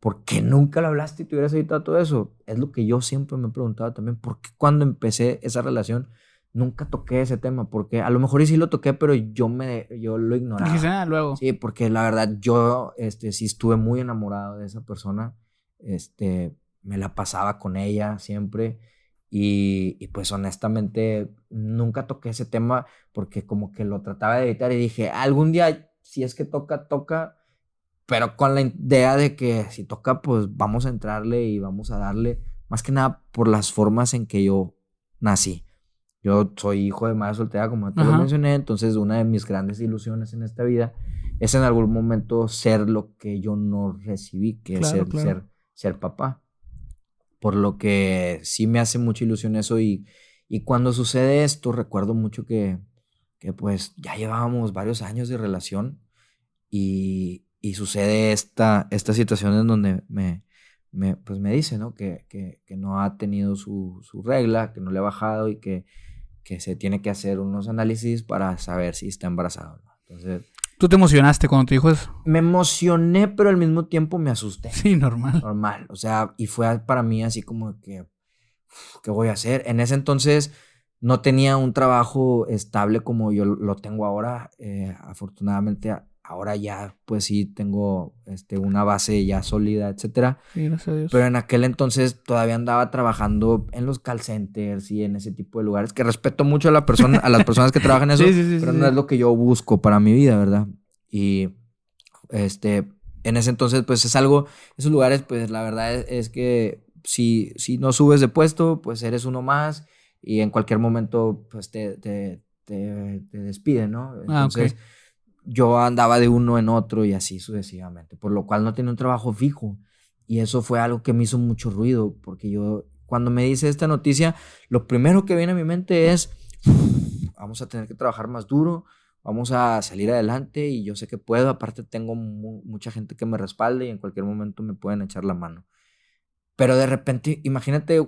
¿Por qué nunca lo hablaste y te hubieras evitado todo eso? Es lo que yo siempre me he preguntado también. ¿Por qué cuando empecé esa relación nunca toqué ese tema? Porque a lo mejor sí lo toqué, pero yo lo ignoraba. Dijiste, luego. Sí, porque la verdad yo sí estuve muy enamorado de esa persona. Me la pasaba con ella siempre. Y pues honestamente nunca toqué ese tema porque como que lo trataba de evitar y dije, algún día si es que toca, pero con la idea de que si toca pues vamos a entrarle y vamos a darle, más que nada por las formas en que yo nací. Yo soy hijo de madre soltera, como te lo mencioné, entonces una de mis grandes ilusiones en esta vida es en algún momento ser lo que yo no recibí, que es ser papá. Por lo que sí me hace mucha ilusión eso y cuando sucede esto recuerdo mucho que pues ya llevábamos varios años de relación y sucede esta situación en donde pues me dice, ¿no? Que no ha tenido su regla, que no le ha bajado y que se tiene que hacer unos análisis para saber si está embarazada, ¿no? Entonces... ¿Tú te emocionaste cuando te dijo eso? Me emocioné, pero al mismo tiempo me asusté. Sí, normal. Normal, o sea, y fue para mí así como que, ¿qué voy a hacer? En ese entonces no tenía un trabajo estable como yo lo tengo ahora. Afortunadamente, ahora ya, pues sí, tengo una base ya sólida, etcétera. Sí, gracias a Dios. Pero en aquel entonces todavía andaba trabajando en los call centers y en ese tipo de lugares, que respeto mucho a las personas que trabajan en eso, sí, pero no es lo que yo busco para mi vida, ¿verdad? Y en ese entonces, pues es algo, esos lugares, pues la verdad es que si no subes de puesto, pues eres uno más y en cualquier momento, pues te despiden, ¿no? Entonces, yo andaba de uno en otro y así sucesivamente, por lo cual no tenía un trabajo fijo. Y eso fue algo que me hizo mucho ruido, porque yo, cuando me dice esta noticia, lo primero que viene a mi mente es, vamos a tener que trabajar más duro, vamos a salir adelante y yo sé que puedo, aparte tengo mucha gente que me respalde y en cualquier momento me pueden echar la mano. Pero de repente, imagínate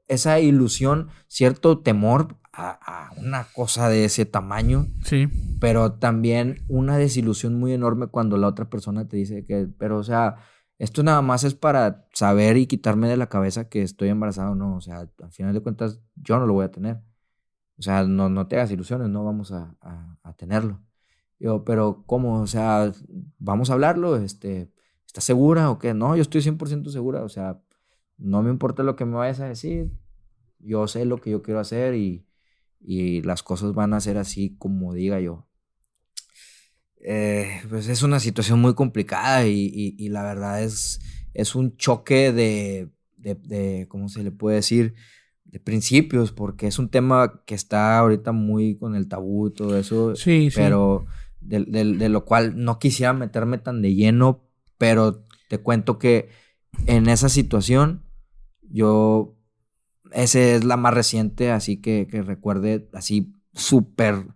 esa ilusión, cierto temor a una cosa de ese tamaño. Sí. Pero también una desilusión muy enorme cuando la otra persona te dice que, pero o sea, esto nada más es para saber y quitarme de la cabeza que estoy embarazado o no. O sea, al final de cuentas, yo no lo voy a tener. O sea, no te hagas ilusiones, no vamos a tenerlo. Yo, pero ¿cómo? O sea, ¿vamos a hablarlo? ¿Estás segura o qué? No, yo estoy 100% segura. O sea, no me importa lo que me vayas a decir. Yo sé lo que yo quiero hacer y las cosas van a ser así como diga yo. Pues es una situación muy complicada y la verdad es un choque de, ¿cómo se le puede decir? De principios, porque es un tema que está ahorita muy con el tabú y todo eso. Sí, pero de lo cual no quisiera meterme tan de lleno, pero te cuento que en esa situación esa es la más reciente, así que recuerde así súper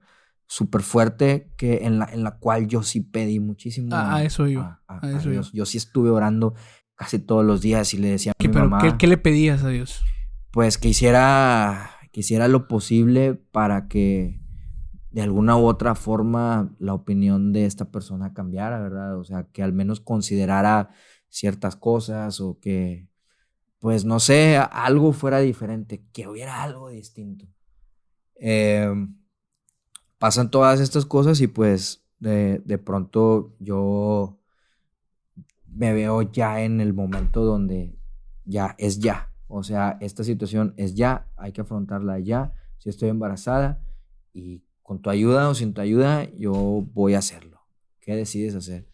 fuerte, que en la cual yo sí pedí muchísimo a eso iba. a Dios. Yo sí estuve orando casi todos los días y le decía a mi mamá. ¿Qué le pedías a Dios? Pues que hiciera lo posible para que de alguna u otra forma la opinión de esta persona cambiara, ¿verdad? O sea, que al menos considerara ciertas cosas o que, pues no sé, algo fuera diferente, que hubiera algo distinto. pasan todas estas cosas y pues de pronto yo me veo ya en el momento donde ya es ya. O sea, esta situación es ya, hay que afrontarla ya. Si estoy embarazada y con tu ayuda o sin tu ayuda, yo voy a hacerlo. ¿Qué decides hacer?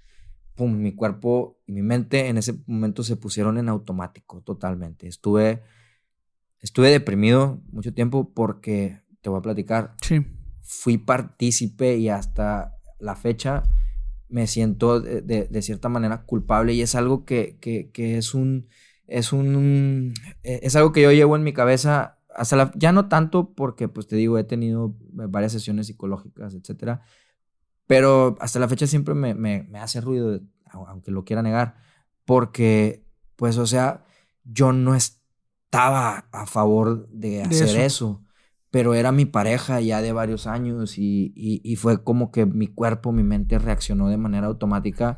Pum, mi cuerpo y mi mente en ese momento se pusieron en automático totalmente. Estuve deprimido mucho tiempo porque, te voy a platicar, Sí. fui partícipe y hasta la fecha me siento de cierta manera culpable y es algo que es algo que yo llevo en mi cabeza ya no tanto porque pues te digo, he tenido varias sesiones psicológicas, etcétera, pero hasta la fecha siempre me hace ruido, aunque lo quiera negar, porque pues o sea, yo no estaba a favor de hacer eso, pero era mi pareja ya de varios años y fue como que mi cuerpo, mi mente reaccionó de manera automática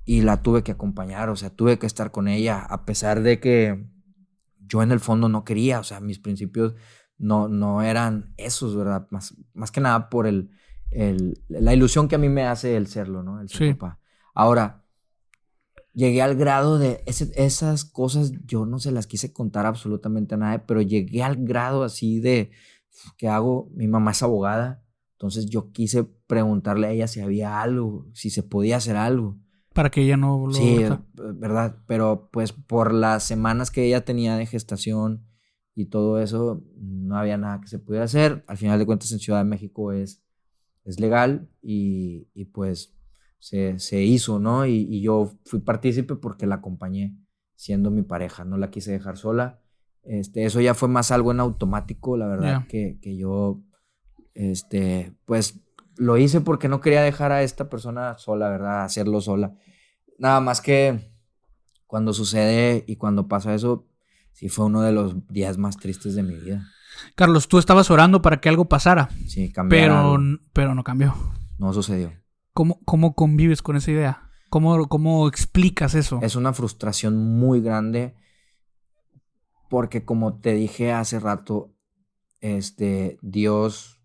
y la tuve que acompañar, o sea, tuve que estar con ella, a pesar de que yo en el fondo no quería, o sea, mis principios no eran esos, ¿verdad? Más que nada por la ilusión que a mí me hace el serlo, ¿no? El ser papá. Ahora, llegué al grado de esas cosas, yo no se las quise contar absolutamente a nadie, pero llegué al grado así de, ¿qué hago? Mi mamá es abogada, entonces yo quise preguntarle a ella si había algo, si se podía hacer algo. Para que ella no lo... Sí, verdad, pero pues por las semanas que ella tenía de gestación y todo eso, no había nada que se pudiera hacer. Al final de cuentas en Ciudad de México es legal y pues se hizo, ¿no? Y yo fui partícipe porque la acompañé siendo mi pareja, no la quise dejar sola. Eso ya fue más algo en automático, la verdad, que yo, pues lo hice porque no quería dejar a esta persona sola, ¿verdad? Hacerlo sola. Nada más que cuando sucede y cuando pasa eso, sí fue uno de los días más tristes de mi vida. Carlos, tú estabas orando para que algo pasara. Sí, cambiara. Pero no cambió. No sucedió. ¿Cómo convives con esa idea? ¿Cómo explicas eso? Es una frustración muy grande porque, como te dije hace rato, Dios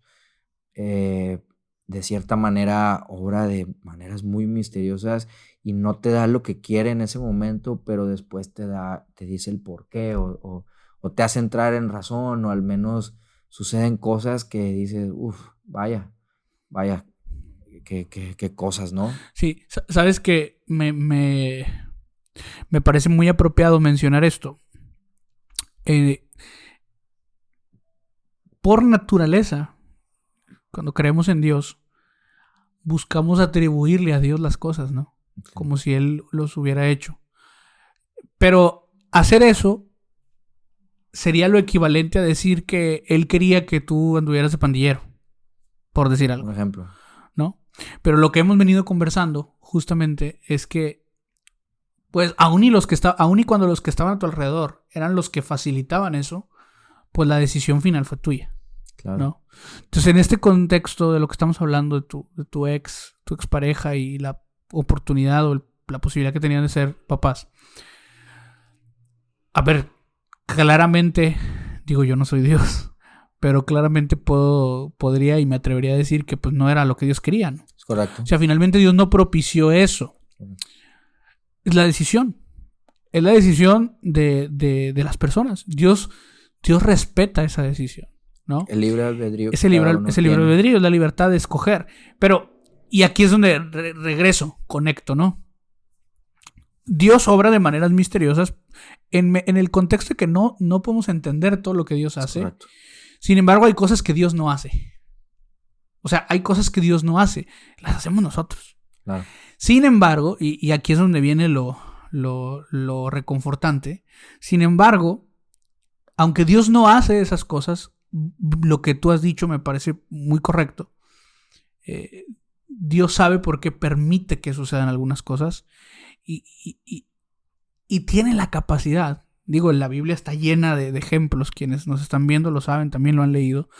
de cierta manera obra de maneras muy misteriosas y no te da lo que quiere en ese momento, pero después te dice el por qué o te hace entrar en razón, o al menos suceden cosas que dices, vaya, qué cosas, ¿no? Sí, sabes que me parece muy apropiado mencionar esto. Por naturaleza, cuando creemos en Dios, buscamos atribuirle a Dios las cosas, ¿no? Sí. Como si Él los hubiera hecho. Pero hacer eso sería lo equivalente a decir que Él quería que tú anduvieras de pandillero, por decir algo. Por ejemplo. ¿No? Pero lo que hemos venido conversando justamente es que, pues, aun y cuando los que estaban a tu alrededor eran los que facilitaban eso, pues la decisión final fue tuya. Claro. ¿No? Entonces, en este contexto de lo que estamos hablando de tu expareja y la oportunidad o la posibilidad que tenían de ser papás. A ver, claramente, digo, yo no soy Dios, pero claramente podría y me atrevería a decir que pues no era lo que Dios quería, ¿no? Es correcto. O sea, finalmente Dios no propició eso. Es la decisión. Es la decisión de las personas. Dios respeta esa decisión, ¿no? El libre albedrío. Es el libre albedrío, es la libertad de escoger. Pero, y aquí es donde regreso, conecto, ¿no? Dios obra de maneras misteriosas en el contexto de que no podemos entender todo lo que Dios hace. Correcto. Sin embargo, hay cosas que Dios no hace. O sea, hay cosas que Dios no hace. Las hacemos nosotros. Claro. Sin embargo, y aquí es donde viene lo reconfortante. Sin embargo, aunque Dios no hace esas cosas, lo que tú has dicho me parece muy correcto. Dios sabe por qué permite que sucedan algunas cosas y tiene la capacidad. Digo, la Biblia está llena de ejemplos. Quienes nos están viendo lo saben, también lo han leído.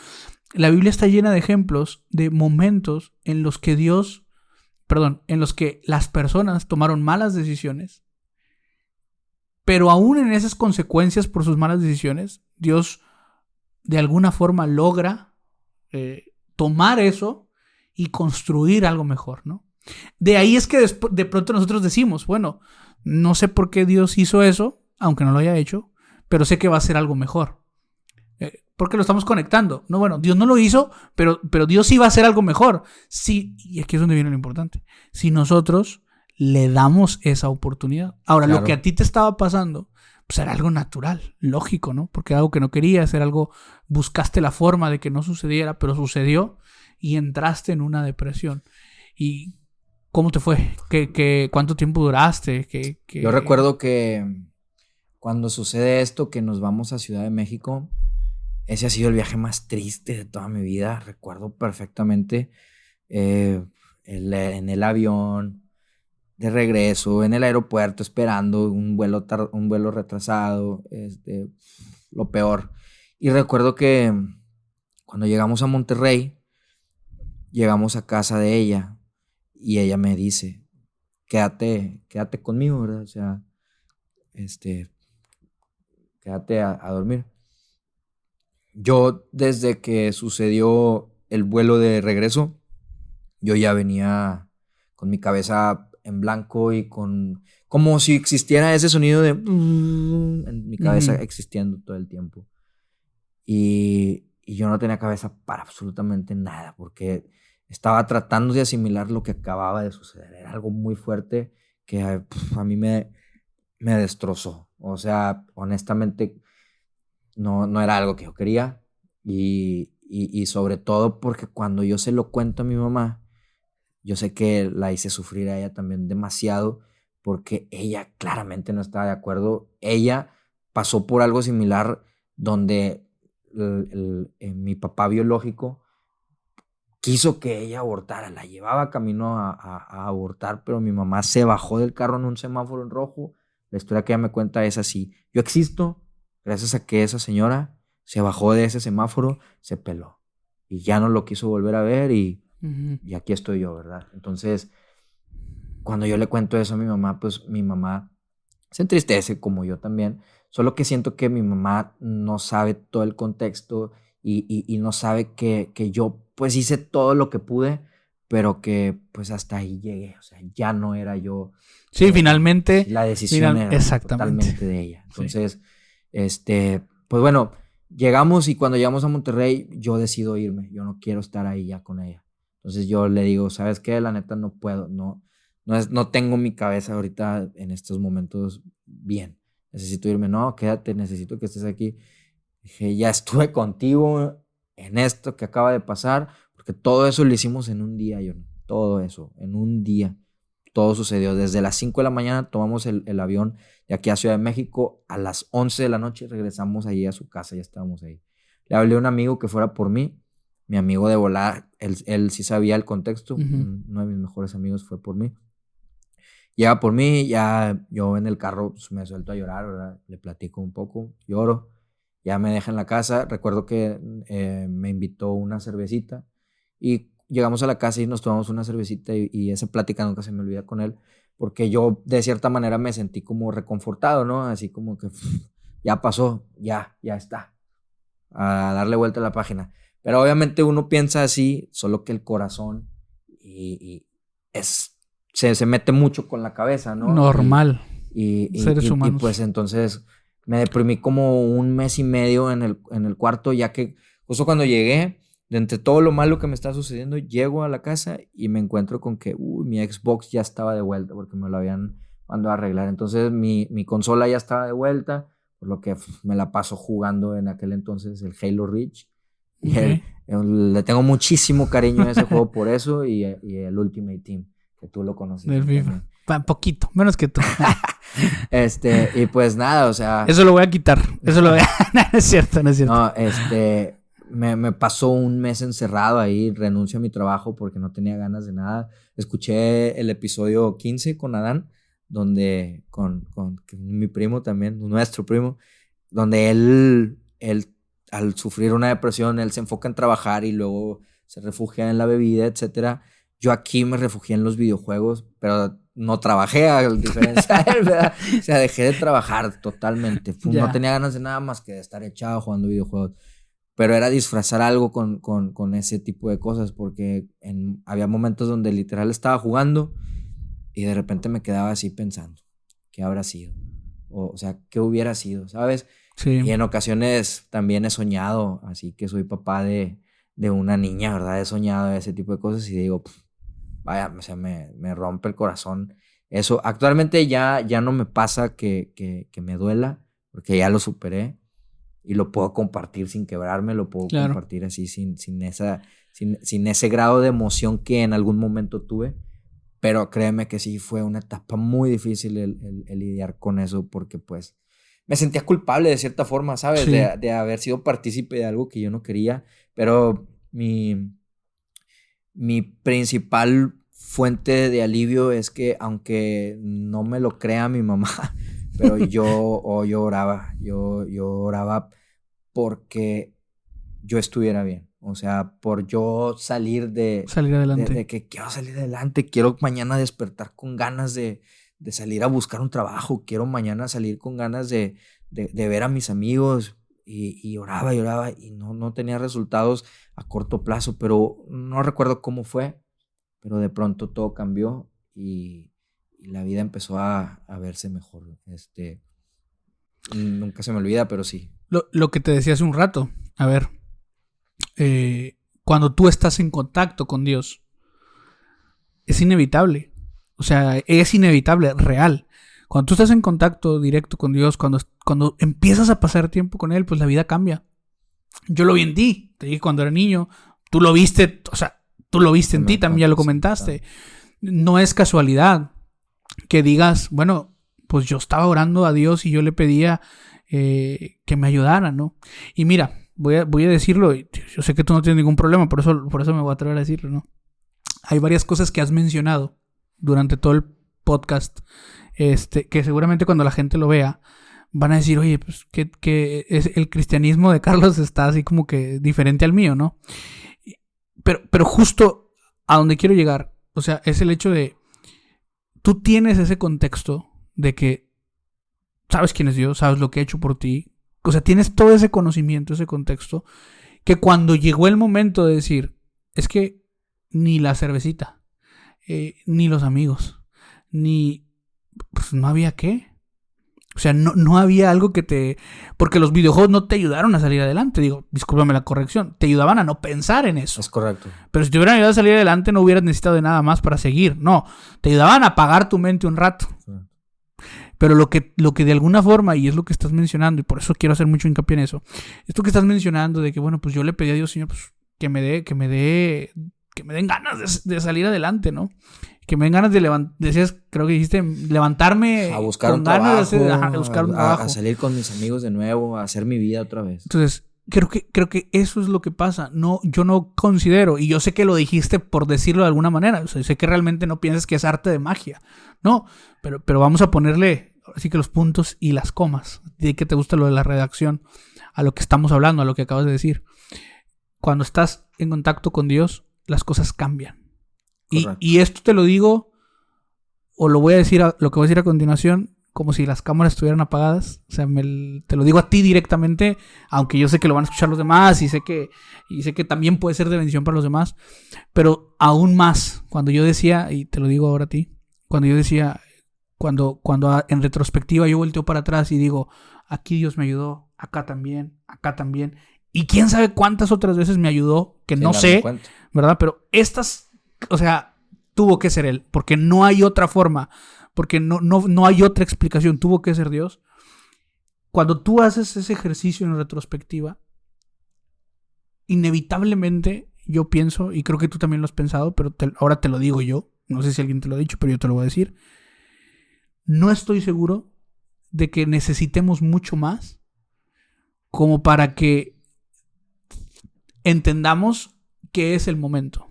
La Biblia está llena de ejemplos de momentos en los que en los que las personas tomaron malas decisiones, pero aún en esas consecuencias por sus malas decisiones, Dios de alguna forma logra tomar eso y construir algo mejor, ¿no? De ahí es que de pronto nosotros decimos, bueno, no sé por qué Dios hizo eso, aunque no lo haya hecho, pero sé que va a ser algo mejor. Porque lo estamos conectando. No, bueno, Dios no lo hizo, pero Dios sí va a hacer algo mejor. Sí, y aquí es donde viene lo importante. Si nosotros le damos esa oportunidad. Ahora, claro, lo que a ti te estaba pasando, pues era algo natural, lógico, ¿no? Porque era algo que no querías, era algo, buscaste la forma de que no sucediera, pero sucedió y entraste en una depresión. ¿Y cómo te fue? ¿Cuánto tiempo duraste? Yo recuerdo que cuando sucede esto, que nos vamos a Ciudad de México, ese ha sido el viaje más triste de toda mi vida. Recuerdo perfectamente en el avión, de regreso, en el aeropuerto, esperando un vuelo retrasado, lo peor. Y recuerdo que cuando llegamos a Monterrey, llegamos a casa de ella y ella me dice, quédate conmigo, ¿verdad? O sea, quédate a dormir. Yo, desde que sucedió el vuelo de regreso, yo ya venía con mi cabeza en blanco y como si existiera ese sonido de en mi cabeza existiendo todo el tiempo. Y yo no tenía cabeza para absolutamente nada, porque estaba tratando de asimilar lo que acababa de suceder. Era algo muy fuerte que a mí me destrozó. O sea, honestamente, no era algo que yo quería. Y sobre todo porque cuando yo se lo cuento a mi mamá, yo sé que la hice sufrir a ella también demasiado, porque ella claramente no estaba de acuerdo. Ella pasó por algo similar donde mi papá biológico quiso que ella abortara, la llevaba camino a abortar, pero mi mamá se bajó del carro en un semáforo en rojo. La historia que ella me cuenta es así: yo existo gracias a que esa señora se bajó de ese semáforo, se peló y ya no lo quiso volver a ver y aquí estoy yo, ¿verdad? Entonces, cuando yo le cuento eso a mi mamá, pues mi mamá se entristece, como yo también, solo que siento que mi mamá no sabe todo el contexto y no sabe que yo pues hice todo lo que pude, pero que pues hasta ahí llegué. O sea, ya no era yo. Sí, finalmente. La decisión era totalmente de ella. Entonces, pues bueno, llegamos y cuando llegamos a Monterrey, yo decido irme. Yo no quiero estar ahí ya con ella. Entonces yo le digo, ¿sabes qué? La neta no puedo. No tengo mi cabeza ahorita en estos momentos bien. Necesito irme. No, quédate, necesito que estés aquí. Dije, ya estuve contigo en esto que acaba de pasar, porque todo eso lo hicimos en un día, John. Todo eso, en un día. Todo sucedió. Desde las 5 de la mañana tomamos el avión de aquí a Ciudad de México. A las 11 de la noche regresamos ahí a su casa, ya estábamos ahí. Le hablé a un amigo que fuera por mí. Mi amigo de volar, él sí sabía el contexto. Uno de mis mejores amigos fue por mí. Llega por mí, ya yo en el carro pues, me suelto a llorar, ¿verdad? Le platico un poco, lloro. Ya me deja en la casa. Recuerdo que me invitó una cervecita y llegamos a la casa y nos tomamos una cervecita y esa plática nunca se me olvida con él, porque yo de cierta manera me sentí como reconfortado, ¿no? Así como que ya pasó, ya está, a darle vuelta a la página. Pero obviamente uno piensa así, solo que el corazón se mete mucho con la cabeza, ¿no? Normal. Seres humanos. Y pues entonces me deprimí como un mes y medio en el cuarto, ya que justo cuando llegué, de entre todo lo malo que me está sucediendo, llego a la casa y me encuentro con que mi Xbox ya estaba de vuelta porque me lo habían mandado a arreglar. Entonces mi consola ya estaba de vuelta, por lo que me la paso jugando en aquel entonces el Halo Reach. Y le tengo muchísimo cariño a ese juego por eso y el Ultimate Team, que tú lo conoces. Del FIFA. Poquito, menos que tú. Y pues nada, o sea... Eso lo voy a quitar. Eso lo voy a... No es cierto. No, me pasó un mes encerrado ahí, renuncio a mi trabajo porque no tenía ganas de nada. Escuché el episodio 15 con Adán, donde con mi primo también, nuestro primo, donde él al sufrir una depresión, él se enfoca en trabajar y luego se refugia en la bebida, etcétera. Yo aquí me refugié en los videojuegos, pero no trabajé, a diferencia de él, ¿verdad? O sea, dejé de trabajar totalmente. No tenía ganas de nada más que de estar echado jugando videojuegos. pero era disfrazar algo con ese tipo de cosas, porque había momentos donde literal estaba jugando y de repente me quedaba así pensando, ¿qué habrá sido? O sea, ¿qué hubiera sido? ¿Sabes? Sí. Y en ocasiones también he soñado, así que soy papá de una niña, ¿verdad? He soñado ese tipo de cosas y digo, vaya, o sea, me rompe el corazón. Eso, actualmente ya no me pasa que me duela, porque ya lo superé y lo puedo compartir sin quebrarme, lo puedo compartir así sin ese grado de emoción que en algún momento tuve. Pero créeme que sí fue una etapa muy difícil el lidiar con eso, porque pues me sentía culpable de cierta forma, ¿sabes? Sí. De haber sido partícipe de algo que yo no quería, pero mi principal fuente de alivio es que, aunque no me lo crea mi mamá, pero yo oraba porque yo estuviera bien. O sea, por yo salir adelante. De que quiero salir adelante, quiero mañana despertar con ganas de salir a buscar un trabajo, quiero mañana salir con ganas de ver a mis amigos, y oraba y no tenía resultados a corto plazo, pero no recuerdo cómo fue, pero de pronto todo cambió y la vida empezó a verse mejor. Nunca se me olvida, pero sí. Lo que te decía hace un rato, a ver, cuando tú estás en contacto con Dios, es inevitable. O sea, es inevitable, real. Cuando tú estás en contacto directo con Dios, cuando empiezas a pasar tiempo con Él, pues la vida cambia. Yo lo vi en ti, te dije cuando era niño, tú lo viste, o sea, tú lo viste en ti, también ya lo comentaste. No es casualidad que digas, bueno, pues yo estaba orando a Dios y yo le pedía que me ayudara, ¿no? Y mira, voy a decirlo, yo sé que tú no tienes ningún problema, por eso me voy a atrever a decirlo, ¿no? Hay varias cosas que has mencionado durante todo el podcast, que seguramente cuando la gente lo vea van a decir, oye, pues que es el cristianismo de Carlos está así como que diferente al mío, ¿no? Pero justo a donde quiero llegar, o sea, es el hecho de tú tienes ese contexto de que sabes quién es Dios, sabes lo que ha hecho por ti, o sea, tienes todo ese conocimiento, ese contexto, que cuando llegó el momento de decir, es que ni la cervecita, ni los amigos, pues no había qué. O sea, no había algo que te... Porque los videojuegos no te ayudaron a salir adelante. Digo, discúlpame la corrección. Te ayudaban a no pensar en eso. Es correcto. Pero si te hubieran ayudado a salir adelante, no hubieras necesitado de nada más para seguir. No, te ayudaban a apagar tu mente un rato. Sí. Pero lo que de alguna forma, y es lo que estás mencionando, y por eso quiero hacer mucho hincapié en eso, esto que estás mencionando de que, bueno, pues yo le pedí a Dios, Señor, pues que me den ganas de salir adelante, ¿no? Que me den ganas de decías, creo que dijiste, levantarme a buscar un trabajo, a salir con mis amigos de nuevo, a hacer mi vida otra vez. Entonces, creo que eso es lo que pasa. No, yo no considero, y yo sé que lo dijiste por decirlo de alguna manera, o sea, sé que realmente no piensas que es arte de magia, no, pero vamos a ponerle así que los puntos y las comas, de que te gusta lo de la redacción, a lo que estamos hablando, a lo que acabas de decir. Cuando estás en contacto con Dios, las cosas cambian. Y esto te lo digo, o lo que voy a decir a continuación, como si las cámaras estuvieran apagadas. O sea, te lo digo a ti directamente, aunque yo sé que lo van a escuchar los demás y sé que también puede ser de bendición para los demás. Pero aún más, cuando yo decía, y te lo digo ahora a ti, cuando yo decía, cuando en retrospectiva yo volteo para atrás y digo, aquí Dios me ayudó, acá también, y quién sabe cuántas otras veces me ayudó, que no sé, ¿verdad? Pero o sea, tuvo que ser Él, porque no hay otra forma, porque no hay otra explicación, tuvo que ser Dios. Cuando tú haces ese ejercicio en retrospectiva, inevitablemente yo pienso, y creo que tú también lo has pensado, pero ahora te lo digo yo, no sé si alguien te lo ha dicho, pero yo te lo voy a decir, no estoy seguro de que necesitemos mucho más como para que entendamos qué es el momento.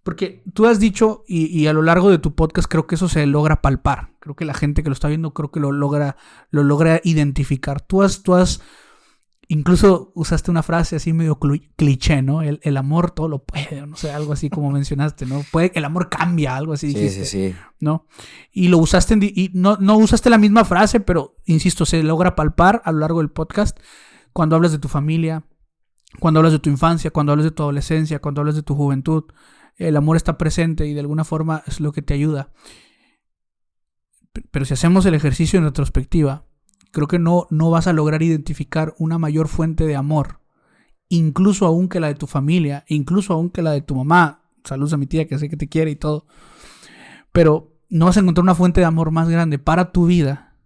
Porque tú has dicho, y a lo largo de tu podcast creo que eso se logra palpar. Creo que la gente que lo está viendo creo que lo logra identificar. Tú has incluso usaste una frase así medio cliché, ¿no? El amor todo lo puede, no sé, algo así como mencionaste, ¿no? El amor cambia, algo así dijiste. Sí. ¿No? Y lo usaste, y no usaste la misma frase, pero insisto, se logra palpar a lo largo del podcast cuando hablas de tu familia, Cuando hablas de tu infancia, cuando hablas de tu adolescencia, cuando hablas de tu juventud, el amor está presente y de alguna forma es lo que te ayuda. Pero si hacemos el ejercicio en retrospectiva, creo que no vas a lograr identificar una mayor fuente de amor, incluso aún que la de tu familia, incluso aún que la de tu mamá. Saludos a mi tía que sé que te quiere y todo. Pero no vas a encontrar una fuente de amor más grande para tu vida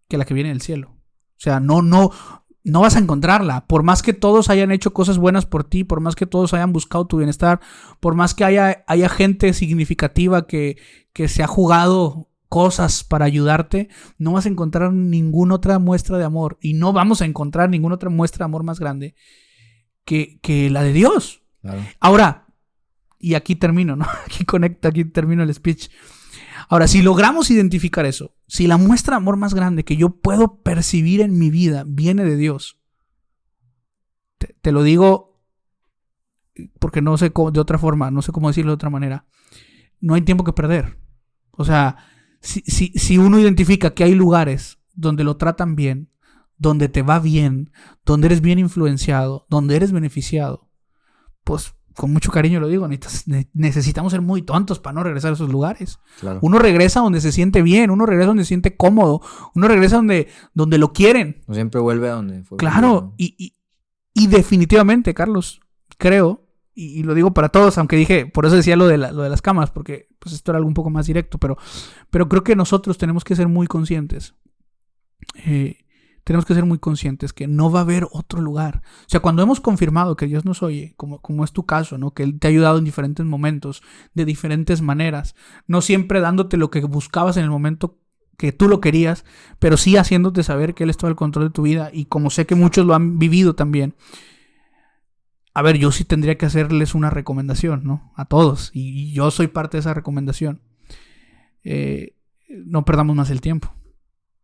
que la que viene del cielo. O sea, no vas a encontrarla. Por más que todos hayan hecho cosas buenas por ti, por más que todos hayan buscado tu bienestar, por más que haya gente significativa que se ha jugado cosas para ayudarte, no vas a encontrar ninguna otra muestra de amor. Y no vamos a encontrar ninguna otra muestra de amor más grande que la de Dios. Claro. Ahora, y aquí termino, ¿no? Aquí termino el speech. Ahora, si logramos identificar eso, si la muestra de amor más grande que yo puedo percibir en mi vida viene de Dios, te lo digo porque no sé de otra forma, no sé cómo decirlo de otra manera. No hay tiempo que perder. O sea, si uno identifica que hay lugares donde lo tratan bien, donde te va bien, donde eres bien influenciado, donde eres beneficiado, pues con mucho cariño lo digo, necesitamos ser muy tontos para no regresar a esos lugares. Claro. Uno regresa donde se siente bien, uno regresa donde se siente cómodo, uno regresa donde lo quieren. No siempre vuelve a donde fue. Claro, y definitivamente, Carlos, creo, y lo digo para todos, aunque dije, por eso decía lo de las cámaras, porque pues esto era algo un poco más directo, pero creo que nosotros tenemos que ser muy conscientes. Tenemos que ser muy conscientes que no va a haber otro lugar. O sea, cuando hemos confirmado que Dios nos oye, como es tu caso, ¿no? Que Él te ha ayudado en diferentes momentos, de diferentes maneras, no siempre dándote lo que buscabas en el momento que tú lo querías, pero sí haciéndote saber que Él está al control de tu vida, y como sé que muchos lo han vivido también. A ver, yo sí tendría que hacerles una recomendación, ¿no? A todos, y yo soy parte de esa recomendación. No perdamos más el tiempo.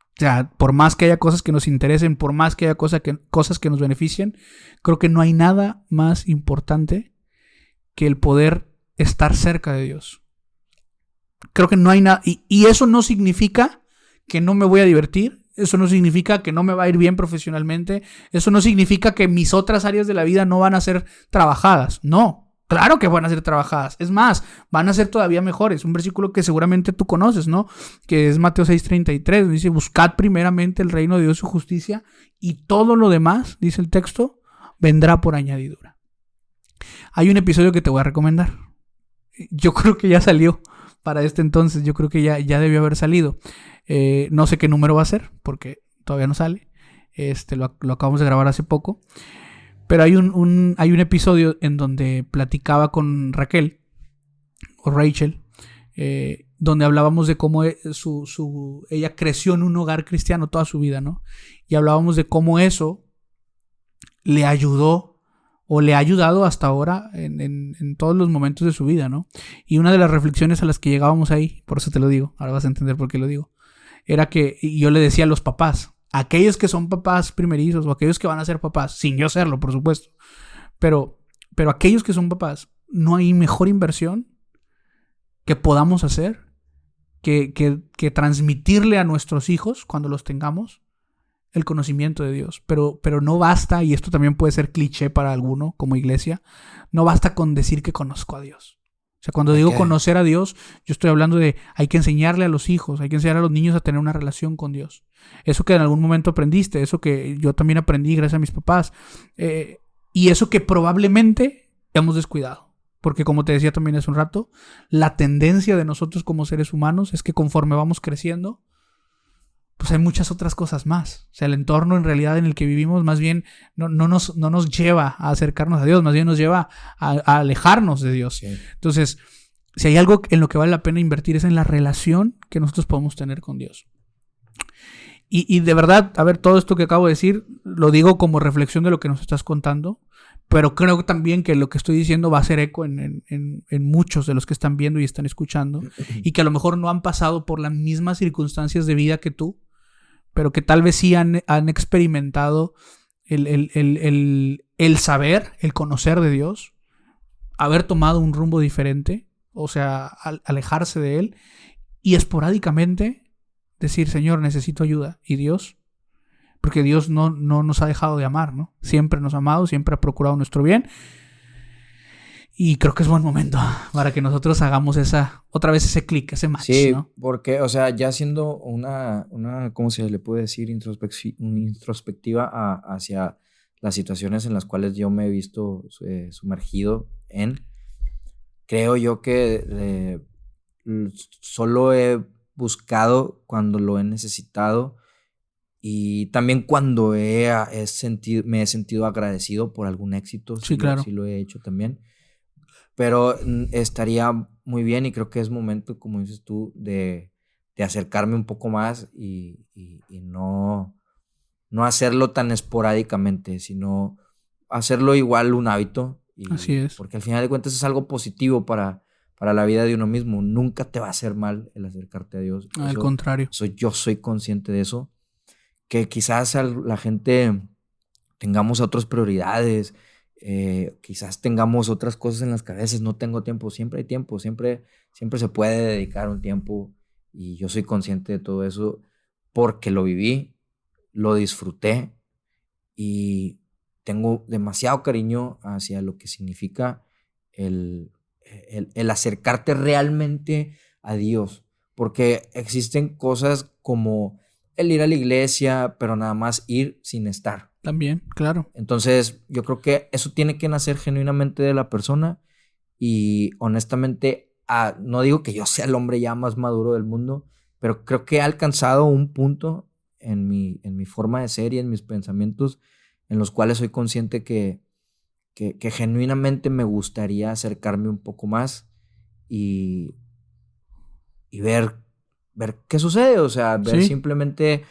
O sea, por más que haya cosas que nos interesen, por más que haya cosas que nos beneficien, creo que no hay nada más importante que el poder estar cerca de Dios. Creo que no hay nada. Y eso no significa que no me voy a divertir. Eso no significa que no me va a ir bien profesionalmente. Eso no significa que mis otras áreas de la vida no van a ser trabajadas. No. Claro que van a ser trabajadas. Es más, van a ser todavía mejores. Un versículo que seguramente tú conoces, ¿no? Que es Mateo 6:33. Dice, buscad primeramente el reino de Dios y su justicia, y todo lo demás, dice el texto, vendrá por añadidura. Hay un episodio que te voy a recomendar. Yo creo que ya salió para este entonces. Yo creo que ya debió haber salido. No sé qué número va a ser, porque todavía no sale. Lo acabamos de grabar hace poco. Pero hay un episodio en donde platicaba con Raquel, o Rachel, donde hablábamos de cómo ella creció en un hogar cristiano toda su vida, ¿no? Y hablábamos de cómo eso le ayudó, o le ha ayudado hasta ahora en todos los momentos de su vida, ¿no? Y una de las reflexiones a las que llegábamos ahí, por eso te lo digo, ahora vas a entender por qué lo digo, era que yo le decía a los papás, aquellos que son papás primerizos o aquellos que van a ser papás, sin yo serlo, por supuesto, pero aquellos que son papás, no hay mejor inversión que podamos hacer que transmitirle a nuestros hijos, cuando los tengamos, el conocimiento de Dios. Pero no basta, y esto también puede ser cliché para alguno como iglesia, no basta con decir que conozco a Dios. O sea, cuando digo conocer a Dios, yo estoy hablando de hay que enseñarle a los hijos, hay que enseñar a los niños a tener una relación con Dios. Eso que en algún momento aprendiste, eso que yo también aprendí gracias a mis papás, y eso que probablemente hemos descuidado. Porque como te decía también hace un rato, la tendencia de nosotros como seres humanos es que conforme vamos creciendo, pues hay muchas otras cosas más. O sea, el entorno en realidad en el que vivimos más bien no nos lleva a acercarnos a Dios, más bien nos lleva a alejarnos de Dios. Sí. Entonces, si hay algo en lo que vale la pena invertir es en la relación que nosotros podemos tener con Dios. Y de verdad, a ver, todo esto que acabo de decir, lo digo como reflexión de lo que nos estás contando, pero creo también que lo que estoy diciendo va a hacer eco en muchos de los que están viendo y están escuchando, y que a lo mejor no han pasado por las mismas circunstancias de vida que tú, pero que tal vez sí han experimentado el saber, el conocer de Dios, haber tomado un rumbo diferente, o sea, alejarse de Él, y esporádicamente decir, Señor, necesito ayuda. Y Dios porque Dios no nos ha dejado de amar, ¿no? Siempre nos ha amado, siempre ha procurado nuestro bien. Y creo que es buen momento para que nosotros hagamos otra vez ese clic, ese match, sí, ¿no? porque, o sea, ya siendo una ¿cómo se le puede decir? Introspectiva hacia las situaciones en las cuales yo me he visto sumergido creo yo que solo he buscado cuando lo he necesitado y también cuando me he sentido agradecido por algún éxito, Sí, claro. Sí lo he hecho también. Pero estaría muy bien y creo que es momento, como dices tú, de acercarme un poco más y no hacerlo tan esporádicamente, sino hacerlo igual un hábito. Así es. Porque al final de cuentas es algo positivo para la vida de uno mismo. Nunca te va a hacer mal el acercarte a Dios. Al contrario. Yo soy consciente de eso. Que quizás la gente tengamos otras prioridades, quizás tengamos otras cosas en las cabezas, no tengo tiempo, siempre hay tiempo, siempre se puede dedicar un tiempo y yo soy consciente de todo eso porque lo viví, lo disfruté y tengo demasiado cariño hacia lo que significa el acercarte realmente a Dios, porque existen cosas como el ir a la iglesia, pero nada más ir sin estar. También, claro. Entonces, yo creo que eso tiene que nacer genuinamente de la persona y honestamente, no digo que yo sea el hombre ya más maduro del mundo, pero creo que he alcanzado un punto en mi forma de ser y en mis pensamientos en los cuales soy consciente que genuinamente me gustaría acercarme un poco más y ver qué sucede, o sea, ver simplemente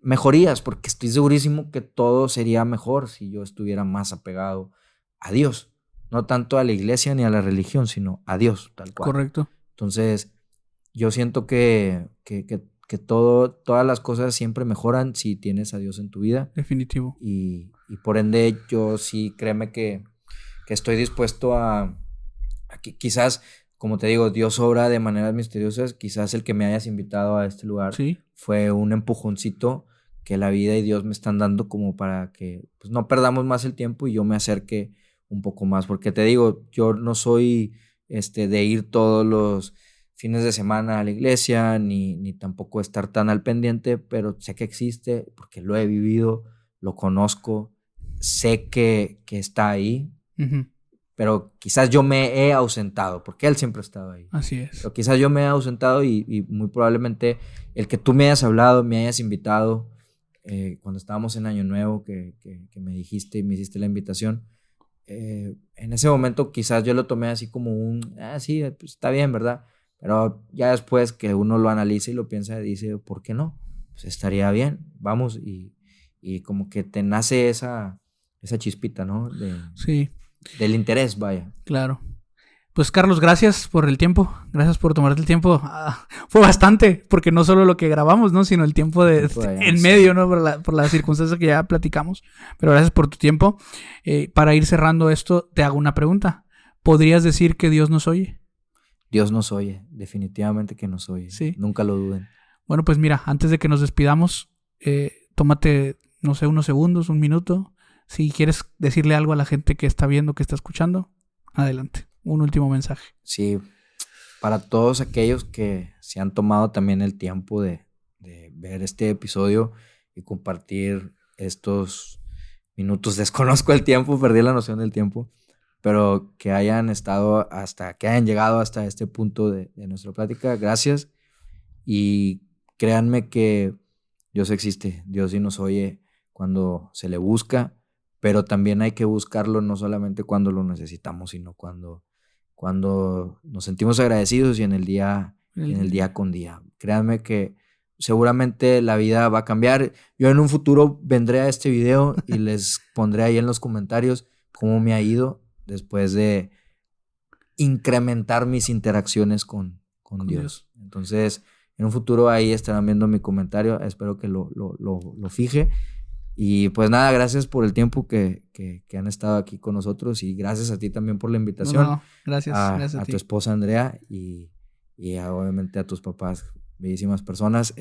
mejorías, porque estoy segurísimo que todo sería mejor si yo estuviera más apegado a Dios, no tanto a la iglesia ni a la religión, sino a Dios, tal cual. Correcto. Entonces, yo siento que todas las cosas siempre mejoran si tienes a Dios en tu vida. Definitivo. Y por ende, yo sí, créeme que estoy dispuesto a quizás, como te digo, Dios obra de maneras misteriosas. Quizás el que me hayas invitado a este lugar fue un empujoncito que la vida y Dios me están dando como para que pues, no perdamos más el tiempo y yo me acerque un poco más. Porque te digo, yo no soy de ir todos los fines de semana a la iglesia, ni tampoco estar tan al pendiente, pero sé que existe porque lo he vivido, lo conozco, sé que está ahí. Uh-huh. Pero quizás yo me he ausentado, porque Él siempre ha estado ahí. Así es. Pero quizás yo me he ausentado y muy probablemente el que tú me hayas hablado, me hayas invitado, cuando estábamos en Año Nuevo, que me dijiste y me hiciste la invitación, en ese momento quizás yo lo tomé así como sí, pues está bien, ¿verdad? Pero ya después que uno lo analiza y lo piensa, dice, ¿por qué no? Pues estaría bien, vamos, y como que te nace esa chispita, ¿no? Sí. Del interés, vaya. Claro. Pues Carlos, gracias por el tiempo. Gracias por tomarte el tiempo. Fue bastante, porque no solo lo que grabamos, ¿no? Sino el tiempo en medio, ¿no? Por las circunstancias que ya platicamos. Pero gracias por tu tiempo. Para ir cerrando esto, te hago una pregunta. ¿Podrías decir que Dios nos oye? Dios nos oye. Definitivamente que nos oye. Sí. Nunca lo duden. Bueno, pues mira, antes de que nos despidamos, tómate, no sé, unos segundos, un minuto. Si quieres decirle algo a la gente que está viendo, que está escuchando, adelante. Un último mensaje. Sí, para todos aquellos que se han tomado también el tiempo de ver este episodio y compartir estos minutos. Desconozco el tiempo, perdí la noción del tiempo, pero que hayan llegado hasta este punto de nuestra plática. Gracias y créanme que Dios existe, Dios sí nos oye cuando se le busca. Pero también hay que buscarlo no solamente cuando lo necesitamos, sino cuando nos sentimos agradecidos y en el día con día. Créanme que seguramente la vida va a cambiar. Yo en un futuro vendré a este video y les pondré ahí en los comentarios cómo me ha ido después de incrementar mis interacciones con Dios. Entonces, en un futuro ahí estarán viendo mi comentario. Espero que lo fije. Y pues nada, gracias por el tiempo que han estado aquí con nosotros y gracias a ti también por la invitación. No, gracias a ti. Tu esposa Andrea y obviamente a tus papás, bellísimas personas.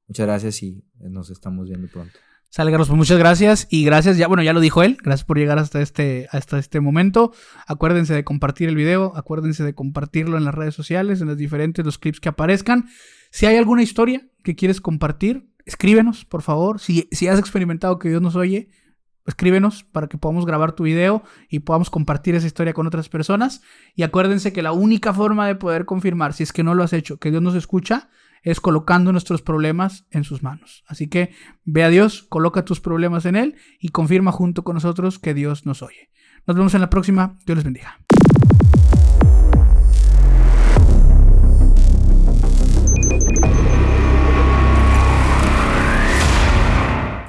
Muchas gracias y nos estamos viendo pronto. Sale, Carlos, pues muchas gracias. Y gracias, ya lo dijo él. Gracias por llegar hasta este momento. Acuérdense de compartir el video. Acuérdense de compartirlo en las redes sociales, en los clips que aparezcan. Si hay alguna historia que quieres compartir, escríbenos, por favor. Si has experimentado que Dios nos oye, escríbenos para que podamos grabar tu video y podamos compartir esa historia con otras personas. Y acuérdense que la única forma de poder confirmar, si es que no lo has hecho, que Dios nos escucha, es colocando nuestros problemas en sus manos. Así que ve a Dios, coloca tus problemas en Él y confirma junto con nosotros que Dios nos oye. Nos vemos en la próxima. Dios les bendiga.